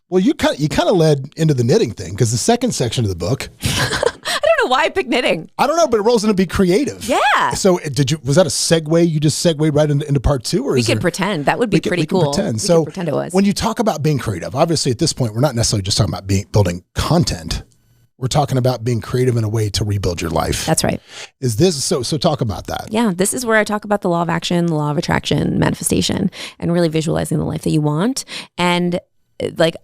Well, you kind of led into the knitting thing because the second section of the book.
I don't know why I picked knitting.
I don't know, but it rolls into be creative.
Yeah.
So was that a segue? You just segued right into part 2? Or
we could pretend. That would be pretty cool.
We can pretend it was. When you talk about being creative, obviously at this point, we're not necessarily just talking about building content. We're talking about being creative in a way to rebuild your life. That's right. Is this so talk about that.
Yeah, this is where I talk about the law of action, the law of attraction, manifestation, and really visualizing the life that you want. And like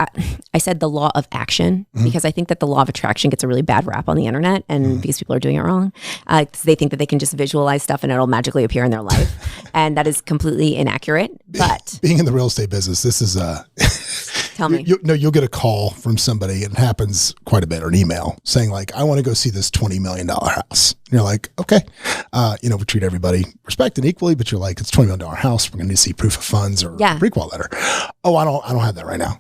I said, the law of action, because I think that the law of attraction gets a really bad rap on the internet, and because people are doing it wrong. They think that they can just visualize stuff and it'll magically appear in their life. And that is completely inaccurate. But
being in the real estate business, this is
tell me.
You'll get a call from somebody, and it happens quite a bit, or an email saying like, I want to go see this $20 million house. And you're like, okay. We treat everybody respected equally, but you're like, it's $20 million house. We're going to need to see proof of funds or pre-qual letter. Oh, I don't have that right now.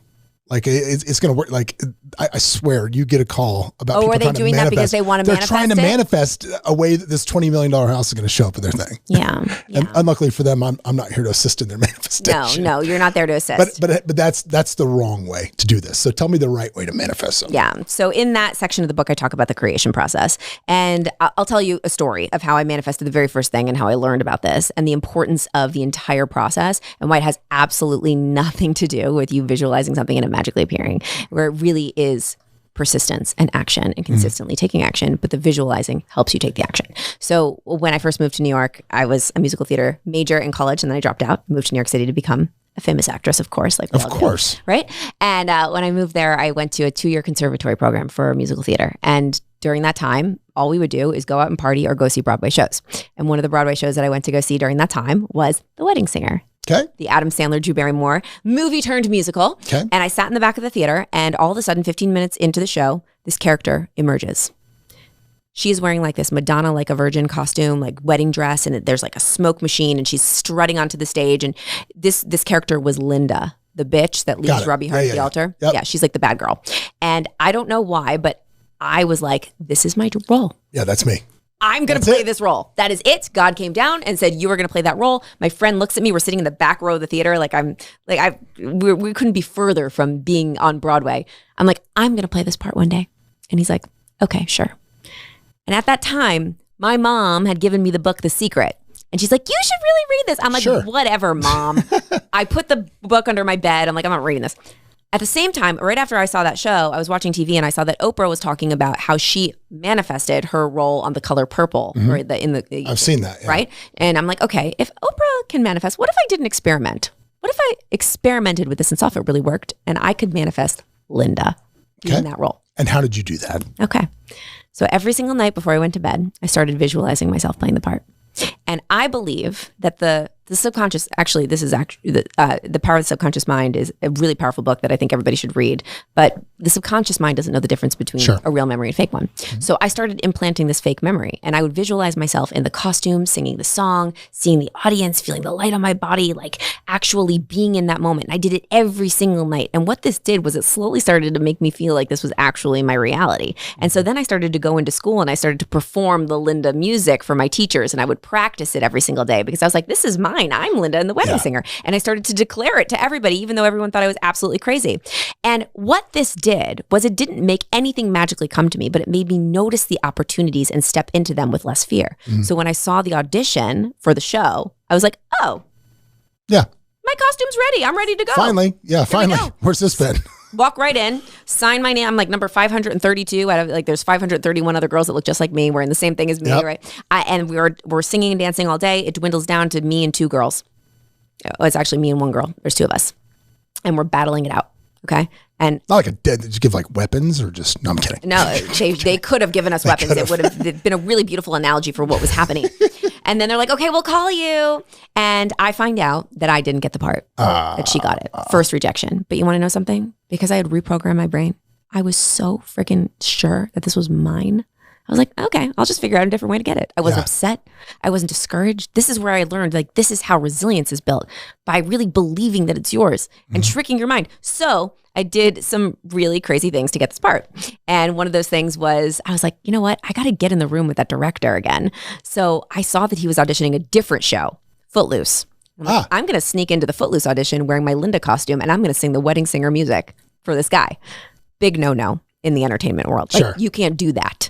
Like it's going to work. Like I swear, you get a call about.
Oh, are they doing that because they want to manifest?
They're trying to manifest a way that this $20 million house is going to show up in their thing.
Yeah.
And unluckily for them, I'm not here to assist in their manifestation.
No, you're not there to assist.
But that's the wrong way to do this. So tell me the right way to manifest something.
Yeah. So in that section of the book, I talk about the creation process, and I'll tell you a story of how I manifested the very first thing and how I learned about this and the importance of the entire process and why it has absolutely nothing to do with you visualizing something and it magically appearing, where it really is persistence and action and consistently taking action, but the visualizing helps you take the action. So when I first moved to New York, I was a musical theater major in college, and then I dropped out, moved to New York City to become a famous actress, of course. Right? And when I moved there, I went to a 2-year conservatory program for musical theater. And during that time, all we would do is go out and party or go see Broadway shows. And one of the Broadway shows that I went to go see during that time was The Wedding Singer.
Okay.
The Adam Sandler, Drew Barrymore movie turned musical.
Okay.
And I sat in the back of the theater, and all of a sudden, 15 minutes into the show, this character emerges. She is wearing like this Madonna, like a virgin costume, like wedding dress, and there's like a smoke machine, and she's strutting onto the stage. And this character was Linda, the bitch that leaves Robbie Hart at the altar.
Yep.
Yeah, she's like the bad girl. And I don't know why, but I was like, this is my role.
Yeah, that's me.
I'm going to play this role. That is it. God came down and said, you are going to play that role. My friend looks at me. We're sitting in the back row of the theater. We couldn't be further from being on Broadway. I'm like, I'm going to play this part one day. And he's like, okay, sure. And at that time, my mom had given me the book, The Secret. And she's like, you should really read this. I'm like, sure. Whatever, Mom. I put the book under my bed. I'm like, I'm not reading this. At the same time, right after I saw that show, I was watching TV and I saw that Oprah was talking about how she manifested her role on The Color Purple. Right?
I've seen that. Yeah.
Right? And I'm like, okay, if Oprah can manifest, what if I did an experiment? What if I experimented with this and saw if it really worked and I could manifest Linda in that role?
And how did you do that?
Okay. So every single night before I went to bed, I started visualizing myself playing the part. And I believe that the subconscious, actually, this is actually the Power of the Subconscious Mind is a really powerful book that I think everybody should read. But the subconscious mind doesn't know the difference between a real memory and a fake one. Mm-hmm. So I started implanting this fake memory, and I would visualize myself in the costume, singing the song, seeing the audience, feeling the light on my body, like actually being in that moment. And I did it every single night. And what this did was it slowly started to make me feel like this was actually my reality. And so then I started to go into school and I started to perform the Linda music for my teachers, and I would practice it every single day because I was like, this is mine. I'm Linda and the wedding singer. And I started to declare it to everybody, even though everyone thought I was absolutely crazy. And what this did was it didn't make anything magically come to me, but it made me notice the opportunities and step into them with less fear. So when I saw the audition for the show, I was like, oh,
yeah,
my costume's ready. I'm ready to go.
Finally. Yeah, finally. Where's this been?
Walk right in, sign my name. I'm like number 532 out of like there's 531 other girls that look just like me, wearing the same thing as me, right? And we're singing and dancing all day. It dwindles down to me and two girls. Oh, it's actually me and one girl. There's two of us, and we're battling it out. Okay, and
not like did you give like weapons or just? No, I'm kidding.
No, they could have given us weapons. It would have been a really beautiful analogy for what was happening. And then they're like, okay, we'll call you. And I find out that I didn't get the part, that she got it. First rejection. But you want to know something? Because I had reprogrammed my brain, I was so freaking sure that this was mine. I was like, okay, I'll just figure out a different way to get it. I wasn't upset. I wasn't discouraged. This is where I learned, like, this is how resilience is built, by really believing that it's yours and tricking your mind. So I did some really crazy things to get this part. And one of those things was, I was like, you know what? I got to get in the room with that director again. So I saw that he was auditioning a different show, Footloose. I'm going to sneak into the Footloose audition wearing my Linda costume, and I'm going to sing the wedding singer music for this guy. Big no-no in the entertainment world. Like, you can't do that.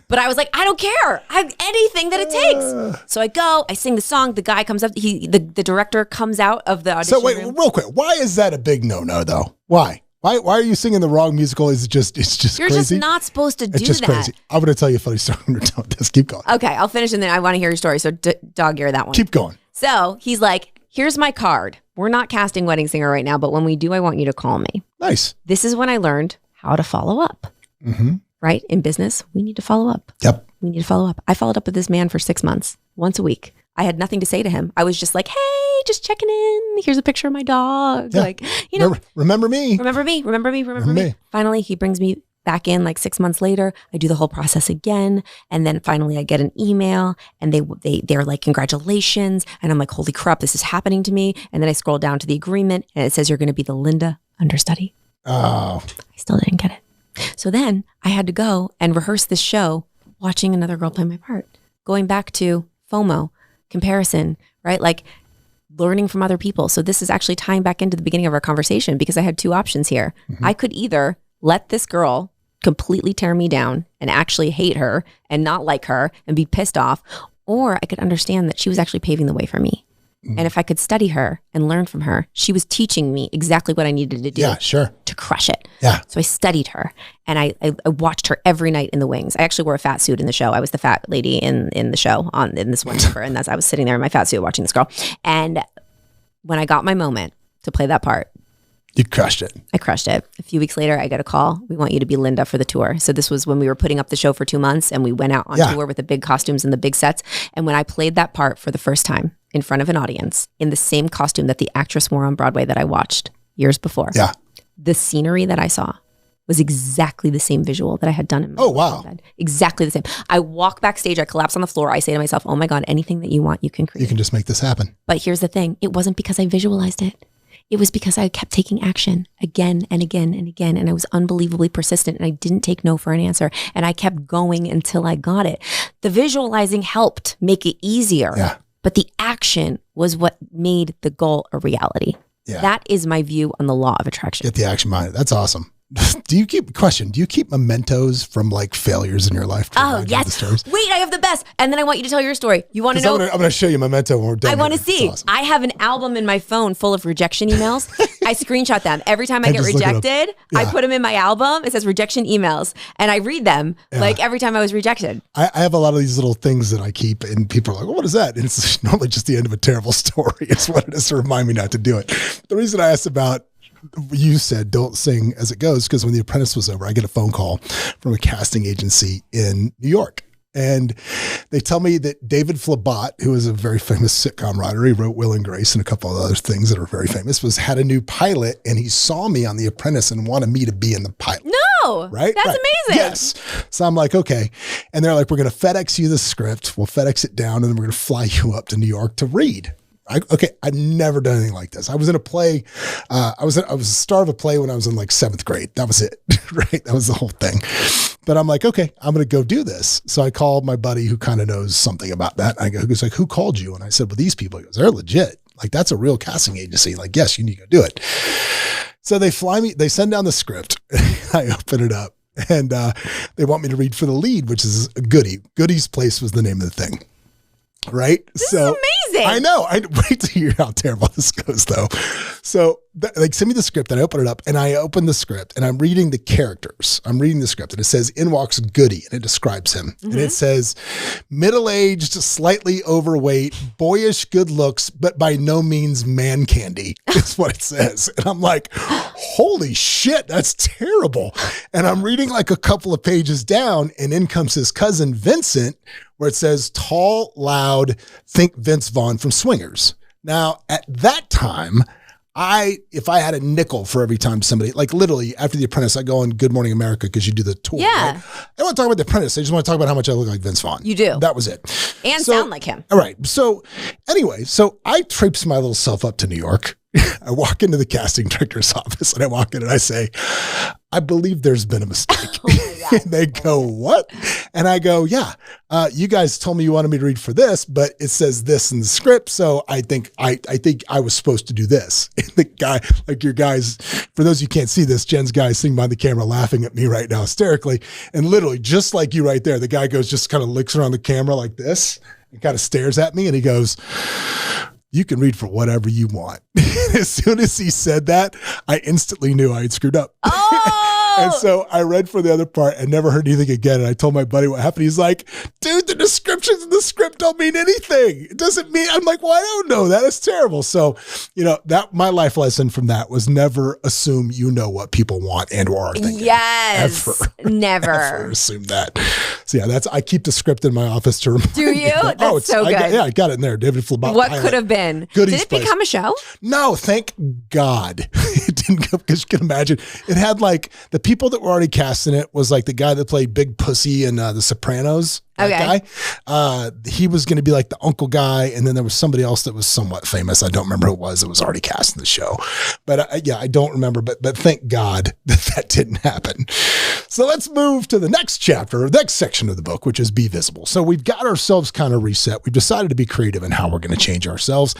But I was like, I don't care. I have anything that it takes. So I go, I sing the song. The guy comes up. The director comes out of the audition
room. So wait, real quick. Why is that a big no-no though? Why? Why are you singing the wrong musical? It's just
You're
crazy?
Just not supposed to do that.
It's just crazy. I'm going to tell you a funny story. Just keep going.
Okay, I'll finish and then I want to hear your story. So dog ear that one.
Keep going.
So he's like, here's my card. We're not casting wedding singer right now, but when we do, I want you to call me.
Nice.
This is when I learned how to follow up. Mm-hmm. Right? In business, we need to follow up.
Yep.
We need to follow up. I followed up with this man for 6 months, once a week. I had nothing to say to him. I was just like, hey, just checking in. Here's a picture of my dog. Yeah. Like, you know.
Remember me.
Remember me. Finally, he brings me back in like 6 months later. I do the whole process again. And then finally I get an email and they're like, congratulations. And I'm like, holy crap, this is happening to me. And then I scroll down to the agreement and it says, you're going to be the Linda understudy.
Oh.
I still didn't get it. So then I had to go and rehearse this show, watching another girl play my part, going back to FOMO, comparison, right? Like learning from other people. So this is actually tying back into the beginning of our conversation because I had two options here. Mm-hmm. I could either let this girl completely tear me down and actually hate her and not like her and be pissed off, or I could understand that she was actually paving the way for me. And if I could study her and learn from her, she was teaching me exactly what I needed to do to crush it.
Yeah.
So I studied her and I watched her every night in the wings. I actually wore a fat suit in the show. I was the fat lady in the show in this one number. And I was sitting there in my fat suit watching this girl. And when I got my moment to play that part,
you crushed it.
I crushed it. A few weeks later, I got a call. We want you to be Linda for the tour. So this was when we were putting up the show for 2 months and we went out on tour with the big costumes and the big sets. And when I played that part for the first time in front of an audience in the same costume that the actress wore on Broadway that I watched years before, the scenery that I saw was exactly the same visual that I had done in my head. Exactly the same. I walk backstage, I collapse on the floor. I say to myself, oh my God, anything that you want, you can create.
You can just make this happen.
But here's the thing. It wasn't because I visualized it. It was because I kept taking action again and again and again. And I was unbelievably persistent and I didn't take no for an answer. And I kept going until I got it. The visualizing helped make it easier, but the action was what made the goal a reality. Yeah. That is my view on the law of attraction.
Get the action behind it. That's awesome. Do you keep mementos from like failures in your life?
Oh, yes. Wait, I have the best. And then I want you to tell your story. You want to know?
I'm going to show you a memento when we're done.
I want to see. Awesome. I have an album in my phone full of rejection emails. I screenshot them. Every time I get rejected, I put them in my album. It says rejection emails. And I read them like every time I was rejected.
I have a lot of these little things that I keep and people are like, well, what is that? And it's normally just the end of a terrible story. It's what it is to remind me not to do it. The reason I asked about, you said don't sing as it goes, because when The Apprentice was over, I get a phone call from a casting agency in New York. And they tell me that David Flabat, who is a very famous sitcom writer, he wrote Will and Grace and a couple of other things that are very famous, had a new pilot, and he saw me on The Apprentice and wanted me to be in the pilot.
No,
right?
That's amazing.
Yes. So I'm like, okay. And they're like, we're going to FedEx you the script. We'll FedEx it down, and then we're going to fly you up to New York to read. I've never done anything like this. I was in a play. I was a star of a play when I was in like 7th grade. That was it, right? That was the whole thing. But I'm like, okay, I'm going to go do this. So I called my buddy who kind of knows something about that. He's like, who called you? And I said, well, these people. He goes, they're legit. Like, that's a real casting agency. Like, yes, you need to go do it. So they fly me. They send down the script. I open it up, and they want me to read for the lead, which is a Goody. Goody's Place was the name of the thing. Right.
This is amazing.
I know. I wait to hear how terrible this goes, though. So send me the script, and I open it up, and I open the script, and I'm reading the characters. I'm reading the script, and it says, in walks Goody, and it describes him. Mm-hmm. And it says, middle-aged, slightly overweight, boyish good looks, but by no means man candy is what it says. And I'm like, holy shit, that's terrible. And I'm reading like a couple of pages down, and in comes his cousin, Vincent, where it says, tall, loud, think Vince Vaughn from Swingers. Now, at that time, if I had a nickel for every time somebody, like literally after The Apprentice, I go on Good Morning America because you do the tour.
Yeah.
Right? I don't want to talk about The Apprentice. I just want to talk about how much I look like Vince Vaughn.
You do.
That was it.
And sound like him.
All right. So anyway, I traipse my little self up to New York. I walk into the casting director's office, and I walk in and I say, I believe there's been a mistake. And they go, what? And I go, yeah, you guys told me you wanted me to read for this, but it says this in the script. So I think I was supposed to do this. And the guy, like your guys, for those who can't see this, Jen's guy sitting behind the camera laughing at me right now hysterically. And literally just like you right there, the guy goes, just kind of looks around the camera like this and kind of stares at me. And he goes, you can read for whatever you want. As soon as he said that, I instantly knew I had screwed up.
Oh!
And so I read for the other part and never heard anything again. And I told my buddy what happened. He's like, dude, the descriptions in the script don't mean anything. It doesn't mean, I'm like, well, I don't know that. It's terrible. So, that my life lesson from that was never assume you know what people want and or are thinking.
Yes. Never.
Ever assume that. So yeah, I keep the script in my office to remind
Do you? That's so good.
I got it in there. David Flabat.
What could have been?
Goody's
Did it become a show?
No, thank God. It didn't go, because you can imagine. It had like the people that were already cast in it was like the guy that played Big Pussy in The Sopranos. That guy. He was going to be like the uncle guy. And then there was somebody else that was somewhat famous. I don't remember who it was. It was already cast in the show. But I don't remember. But thank God that didn't happen. So let's move to the next chapter, the next section of the book, which is Be Visible. So we've got ourselves kind of reset. We've decided to be creative in how we're going to change ourselves.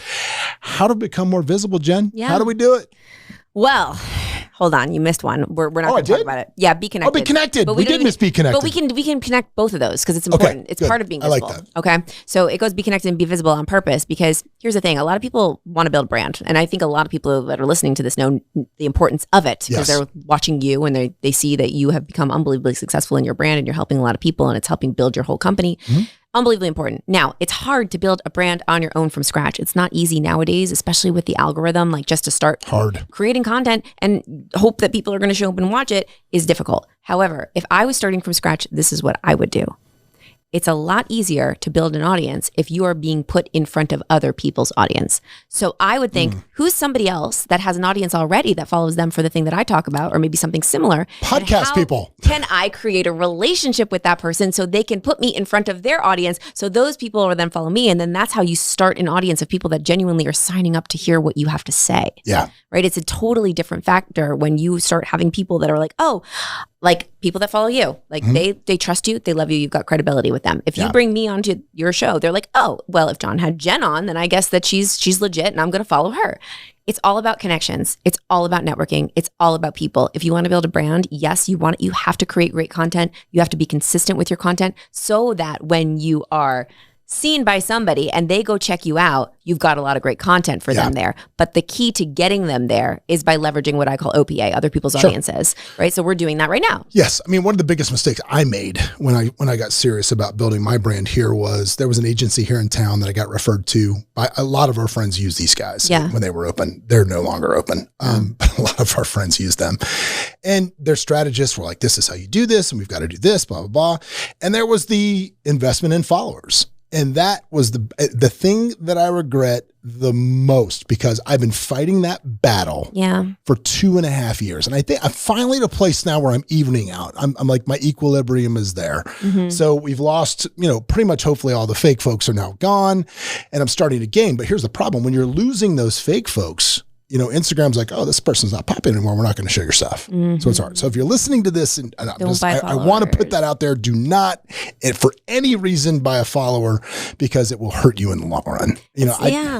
How to become more visible, Jen?
Yeah.
How do we do it?
Well, hold on. You missed one. We're not going to talk about it. Yeah, be connected.
Oh, be connected.
But
we did miss be connected.
But we can connect both of those because it's important.
Okay,
it's
good.
part of being visible.
I like that.
Okay. So it goes be connected and be visible on purpose because here's the thing. A lot of people want to build brand. And I think a lot of people that are listening to this know the importance of it because they're watching you and they see that you have become unbelievably successful in your brand and you're helping a lot of people and it's helping build your whole company. Mm-hmm. Unbelievably important. Now, it's hard to build a brand on your own from scratch. It's not easy nowadays, especially with the algorithm, like just to start creating content and hope that people are going to show up and watch it is difficult. However, if I was starting from scratch, this is what I would do. it's a lot easier to build an audience if you are being put in front of other people's audience. So I would think, who's somebody else that has an audience already that follows them for the thing that I talk about, or maybe something similar?
Podcast people.
Can I create a relationship with that person so they can put me in front of their audience, so those people will then follow me? And then that's how you start an audience of people that genuinely are signing up to hear what you have to say.
Yeah.
Right? It's a totally different factor when you start having people that are like, oh, like people that follow you, like they trust you, they love you, you've got credibility with them. If you bring me onto your show, they're like, oh, well, if John had Jen on, then I guess that she's legit and I'm going to follow her. It's all about connections. It's all about networking. It's all about people. If you want to build a brand, yes, you have to create great content. You have to be consistent with your content so that when you are seen by somebody and they go check you out, you've got a lot of great content for them there. But the key to getting them there is by leveraging what I call OPA, other people's audiences, right? So we're doing that right now.
Yes. I mean, one of the biggest mistakes I made when I got serious about building my brand here was there was an agency here in town that I got referred to by a lot of our friends use these guys when they were open. They're no longer open. But a lot of our friends use them. And their strategists were like, this is how you do this. And we've got to do this, blah, blah, blah. And there was the investment in followers. And that was the thing that I regret the most, because I've been fighting that battle for 2.5 years. And I think I'm finally at a place now where I'm evening out. I'm like, my equilibrium is there. So we've lost, pretty much hopefully all the fake folks are now gone and I'm starting to gain. But here's the problem. When you're losing those fake folks, Instagram's like, oh, this person's not popping anymore. We're not going to show your stuff. So it's hard. So if you're listening to this, and I want to put that out there, do not, for any reason, buy a follower, because it will hurt you in the long run.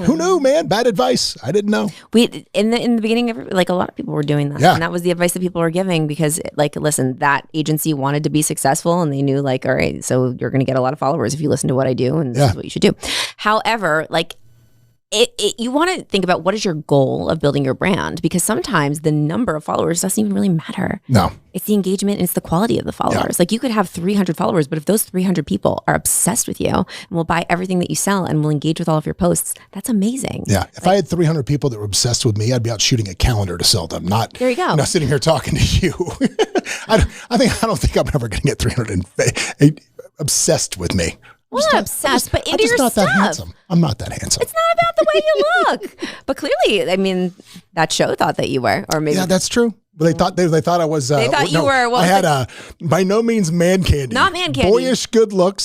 Who knew, man? Bad advice. I didn't know.
In the beginning, like a lot of people were doing that. And that was the advice that people were giving, because listen, that agency wanted to be successful and they knew like, all right, so you're going to get a lot of followers if you listen to what I do, and this is what you should do. However, like, you want to think about what is your goal of building your brand, because sometimes the number of followers doesn't even really matter.
No.
It's the engagement and it's the quality of the followers. Like, you could have 300 followers, but if those 300 people are obsessed with you and will buy everything that you sell and will engage with all of your posts, that's amazing.
Yeah. If I had 300 people that were obsessed with me, I'd be out shooting a calendar to sell them.
There you go.
Not sitting here talking to you. I don't think I'm ever going to get 300 obsessed with me.
Well, not obsessed, but into your
stuff.
Not that
handsome. I'm not that handsome.
It's not about the way you look. But clearly, I mean, that show thought that you were, or maybe.
Yeah, that's true. But they thought I was.
They thought you were.
I had by no means man candy.
Not man candy.
Boyish good looks.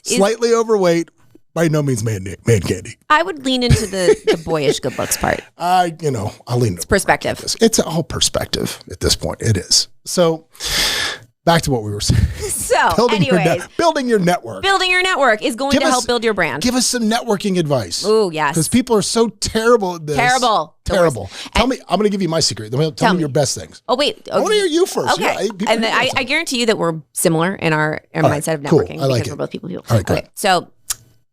Slightly overweight. By no means man candy.
I would lean into the boyish good looks part.
I'll lean.
It's perspective.
It's all perspective at this point. It is. So. Back to what we were saying.
So,
building your network.
Building your network is going to help build your brand.
Give us some networking advice.
Oh, yes.
Because people are so terrible at this. Terrible. Tell me, I'm going to give you my secret. Tell me your best things.
Oh, wait.
I want to hear you first.
Okay.
Yeah,
and I guarantee you that we're similar in our mindset of networking.
Cool. I like
because we're both people.
All right,
okay. So,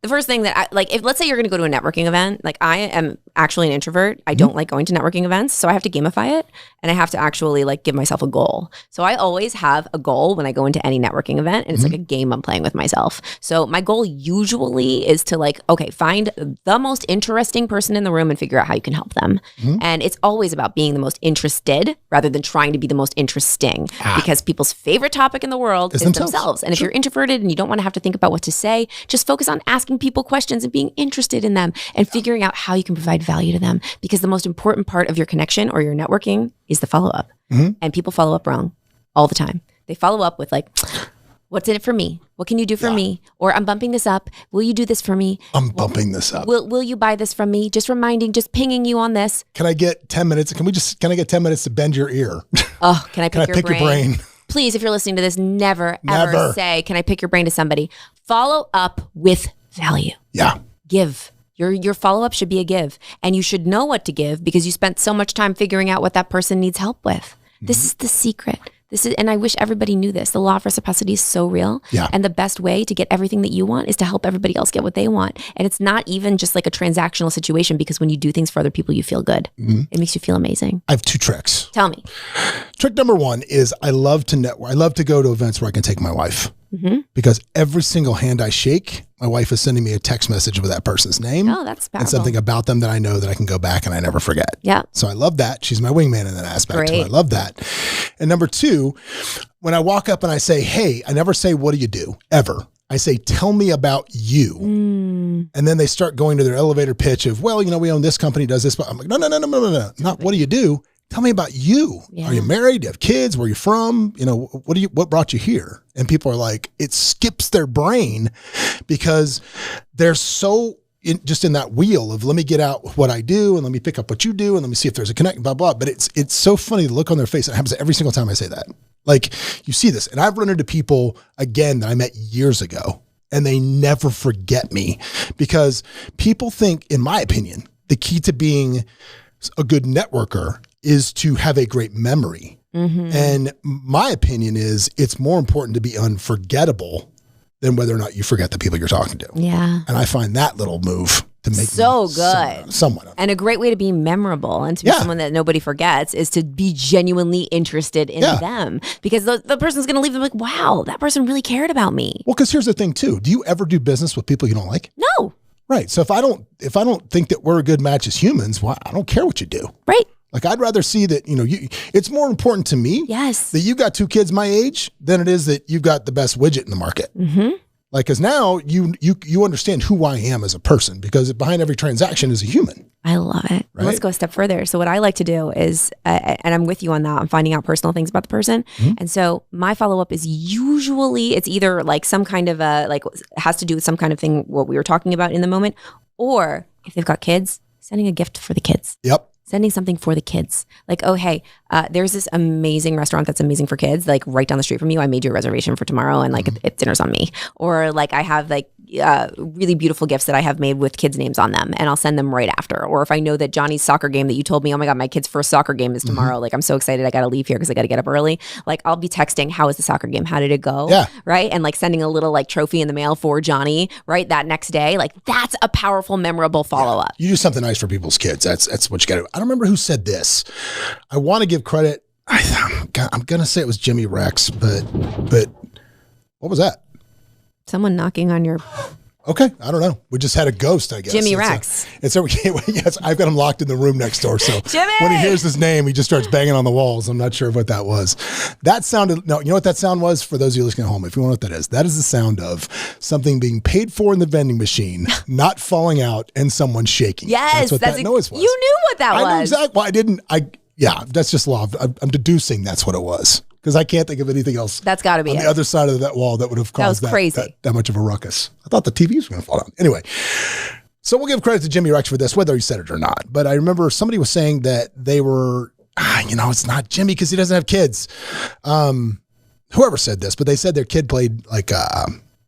the first thing that if let's say you're going to go to a networking event, like I am actually an introvert. I don't like going to networking events. So I have to gamify it and I have to actually give myself a goal. So I always have a goal when I go into any networking event, and it's like a game I'm playing with myself. So my goal usually is to find the most interesting person in the room and figure out how you can help them. And it's always about being the most interested rather than trying to be the most interesting, because people's favorite topic in the world is themselves. And if you're introverted and you don't want to have to think about what to say, just focus on asking people questions and being interested in them and figuring out how you can provide value to them, because the most important part of your connection or your networking is the follow-up. And people follow up wrong all the time. They follow up with what's in it for me? What can you do for me? Or I'm bumping this up. Will you do this for me?
Bumping this up.
Will you buy this from me? Just pinging you on this.
Can I get 10 minutes? Can I get 10 minutes to bend your ear?
Oh, can I pick your brain? Please, if you're listening to this, never ever say, can I pick your brain to somebody? Follow up with value.
Yeah.
Give. Your follow-up should be a give. And you should know what to give because you spent so much time figuring out what that person needs help with. This is the secret. And I wish everybody knew this. The law of reciprocity is so real.
Yeah.
And the best way to get everything that you want is to help everybody else get what they want. And it's not even just like a transactional situation, because when you do things for other people, you feel good. It makes you feel amazing.
I have 2 tricks.
Tell me.
Trick number 1 is I love to network. I love to go to events where I can take my wife. Because every single hand I shake, my wife is sending me a text message with that person's name.
Oh, that's powerful.
And something about them that I know that I can go back and I never forget.
Yeah.
So I love that. She's my wingman in that aspect too. I love that. And number 2, when I walk up and I say, hey, I never say, what do you do? Ever. I say, tell me about you. And then they start going to their elevator pitch of, well, we own this company, does this. But I'm like, no. Not what do you do? Tell me about you. Yeah. Are you married? Do you have kids? Where are you from? What brought you here? And people are like, it skips their brain because they're so just in that wheel of let me get out what I do and let me pick up what you do and let me see if there's a connect, blah, blah. But it's so funny to look on their face. It happens every single time I say that. Like you see this, and I've run into people again that I met years ago and they never forget me because people think, in my opinion, the key to being a good networker is to have a great memory. And my opinion is it's more important to be unforgettable than whether or not you forget the people you're talking to.
Yeah.
And I find that little move to make
so good.
Someone.
And a great way to be memorable and to be someone that nobody forgets is to be genuinely interested in them. Because the person's going to leave them like, wow, that person really cared about me.
Well, because here's the thing too. Do you ever do business with people you don't like?
No.
Right. So if I don't think that we're a good match as humans, well, I don't care what you do.
Right.
Like I'd rather see that, it's more important to me that you got 2 kids my age than it is that you've got the best widget in the market. Like, cause now you understand who I am as a person because behind every transaction is a human. I love it.
Right? Let's go a step further. So what I like to do is, and I'm with you on that, I'm finding out personal things about the person. And so my follow-up is usually, it's either like some kind of has to do with some kind of thing, what we were talking about in the moment, or if they've got kids, sending a gift for the kids.
Yep.
Sending something for the kids. Like, oh, hey, there's this amazing restaurant that's amazing for kids, like right down the street from you. I made you a reservation for tomorrow and like if dinner's on me. Or like I have like really beautiful gifts that I have made with kids' names on them and I'll send them right after. Or if I know that Johnny's soccer game that you told me, oh my God, my kid's first soccer game is tomorrow. Like I'm so excited. I got to leave here because I got to get up early. Like I'll be texting, how was the soccer game? How did it go?
Yeah.
Right. And like sending a little like trophy in the mail for Johnny, right? That next day, like that's a powerful, memorable follow-up.
You do something nice for people's kids. That's what you got to do. I don't remember who said this. I want to give credit. I'm going to say it was Jimmy Rex, but what was that?
Someone knocking on your...
Okay, I don't know. We just had a ghost, I guess.
Jimmy Rex.
Yes, I've got him locked in the room next door. So
Jimmy!
When he hears his name, he just starts banging on the walls. I'm not sure what that was. That sounded, no, you know what that sound was? For those of you listening at home, if you want to know what that is the sound of something being paid for in the vending machine, not falling out, and someone shaking.
Yes,
that's what that noise was.
You knew what that was.
I knew exactly. Well, yeah, that's just law. I'm deducing that's what it was. Because I can't think of anything else.
That's got to be
on the other side of that wall that would have caused that much of a ruckus. I thought the TVs were going to fall down. Anyway, so we'll give credit to Jimmy Rex for this, whether he said it or not. But I remember somebody was saying that they were, it's not Jimmy because he doesn't have kids. Whoever said this, but they said their kid played like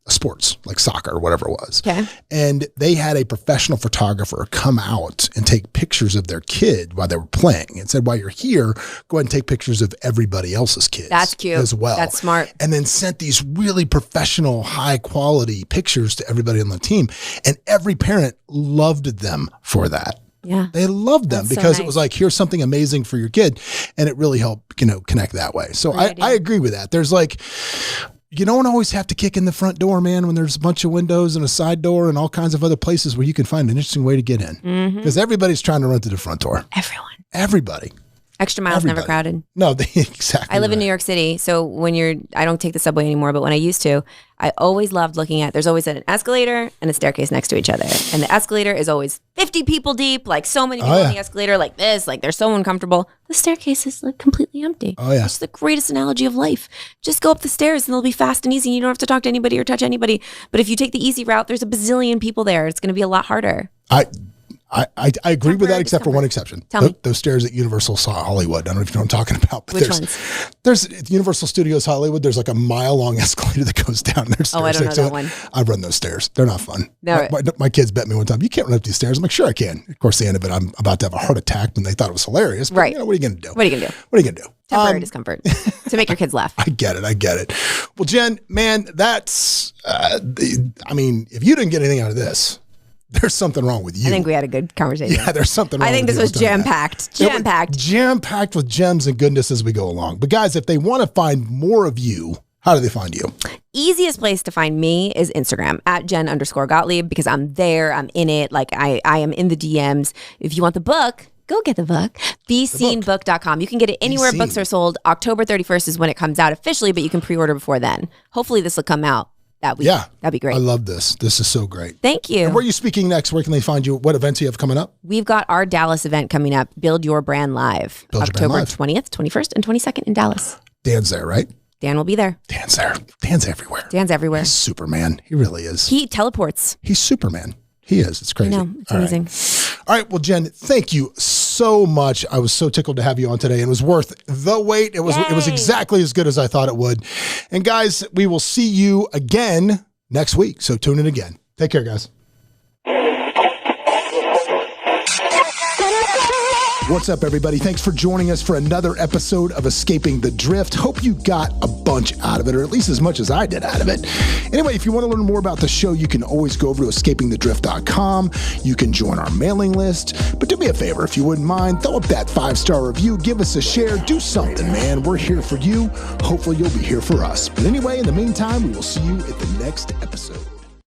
sports, like soccer or whatever it was.
Okay.
And they had a professional photographer come out and take pictures of their kid while they were playing and said, while you're here, go ahead and take pictures of everybody else's kids.
That's cute.
As well.
That's smart.
And then sent these really professional, high quality pictures to everybody on the team. And every parent loved them for that.
Yeah.
They loved them because it was like, here's something amazing for your kid. And it really helped, connect that way. So I agree with that. There's like, you don't always have to kick in the front door, man, when there's a bunch of windows and a side door and all kinds of other places where you can find an interesting way to get in. Because everybody's trying to run to the front door. Everybody.
Extra miles never crowded.
No, exactly.
I live in New York City, so I don't take the subway anymore, but when I used to, I always loved looking at, there's always an escalator and a staircase next to each other. And the escalator is always 50 people deep, like so many people on the escalator like this, like they're so uncomfortable. The staircase is like completely empty.
Oh yeah.
It's the greatest analogy of life. Just go up the stairs and they'll be fast and easy and you don't have to talk to anybody or touch anybody. But if you take the easy route, there's a bazillion people there. It's going to be a lot harder.
I agree with that, except for one exception.
Tell me.
Those stairs at Universal Hollywood. I don't know if you know what I'm talking about. But
Which ones?
There's Universal Studios Hollywood. There's like a mile-long escalator that goes down. There's stairs.
Oh, I don't know that one.
I run those stairs. They're not fun.
No.
My kids bet me one time, you can't run up these stairs. I'm like, sure I can. Of course, the end of it, I'm about to have a heart attack when they thought it was hilarious. But,
right.
What are you going to do?
What are you going to do? Temporary discomfort to make your kids laugh.
I get it. Well, Jen, man, that's, if you didn't get anything out of this, there's something wrong with you.
I think we had a good conversation.
Yeah, there's something wrong with you.
I think this was jam-packed.
Jam-packed with gems and goodness as we go along. But guys, if they want to find more of you, how do they find you?
Easiest place to find me is Instagram at Jen_Gottlieb because I'm there. I'm in it. Like I am in the DMs. If you want the book, go get the book. BeSeenBook.com. You can get it anywhere books are sold. October 31st is when it comes out officially, but you can pre-order before then. Hopefully this will come out that'd be great.
I love this. This is so great.
Thank you.
And where are you speaking next? Where can they find you? What events do you have coming up?
We've got our Dallas event coming up, Build Your Brand Live, October 20th, 21st, and 22nd in Dallas.
Dan's there, right?
Dan will be there.
Dan's there. Dan's everywhere.
Dan's everywhere.
He's Superman. He really is.
He teleports.
He's Superman. He is. It's crazy.
I know. It's amazing.
All right. Well, Jen, thank you so much. I was so tickled to have you on today. It was worth the wait. It was exactly as good as I thought it would. And guys, we will see you again next week. So tune in again. Take care, guys. What's up, everybody? Thanks for joining us for another episode of Escaping the Drift. Hope you got a bunch out of it, or at least as much as I did out of it. Anyway, if you want to learn more about the show, you can always go over to escapingthedrift.com. You can join our mailing list. But do me a favor, if you wouldn't mind, throw up that 5-star review, give us a share, do something, man. We're here for you. Hopefully you'll be here for us. But anyway, in the meantime, we will see you at the next episode.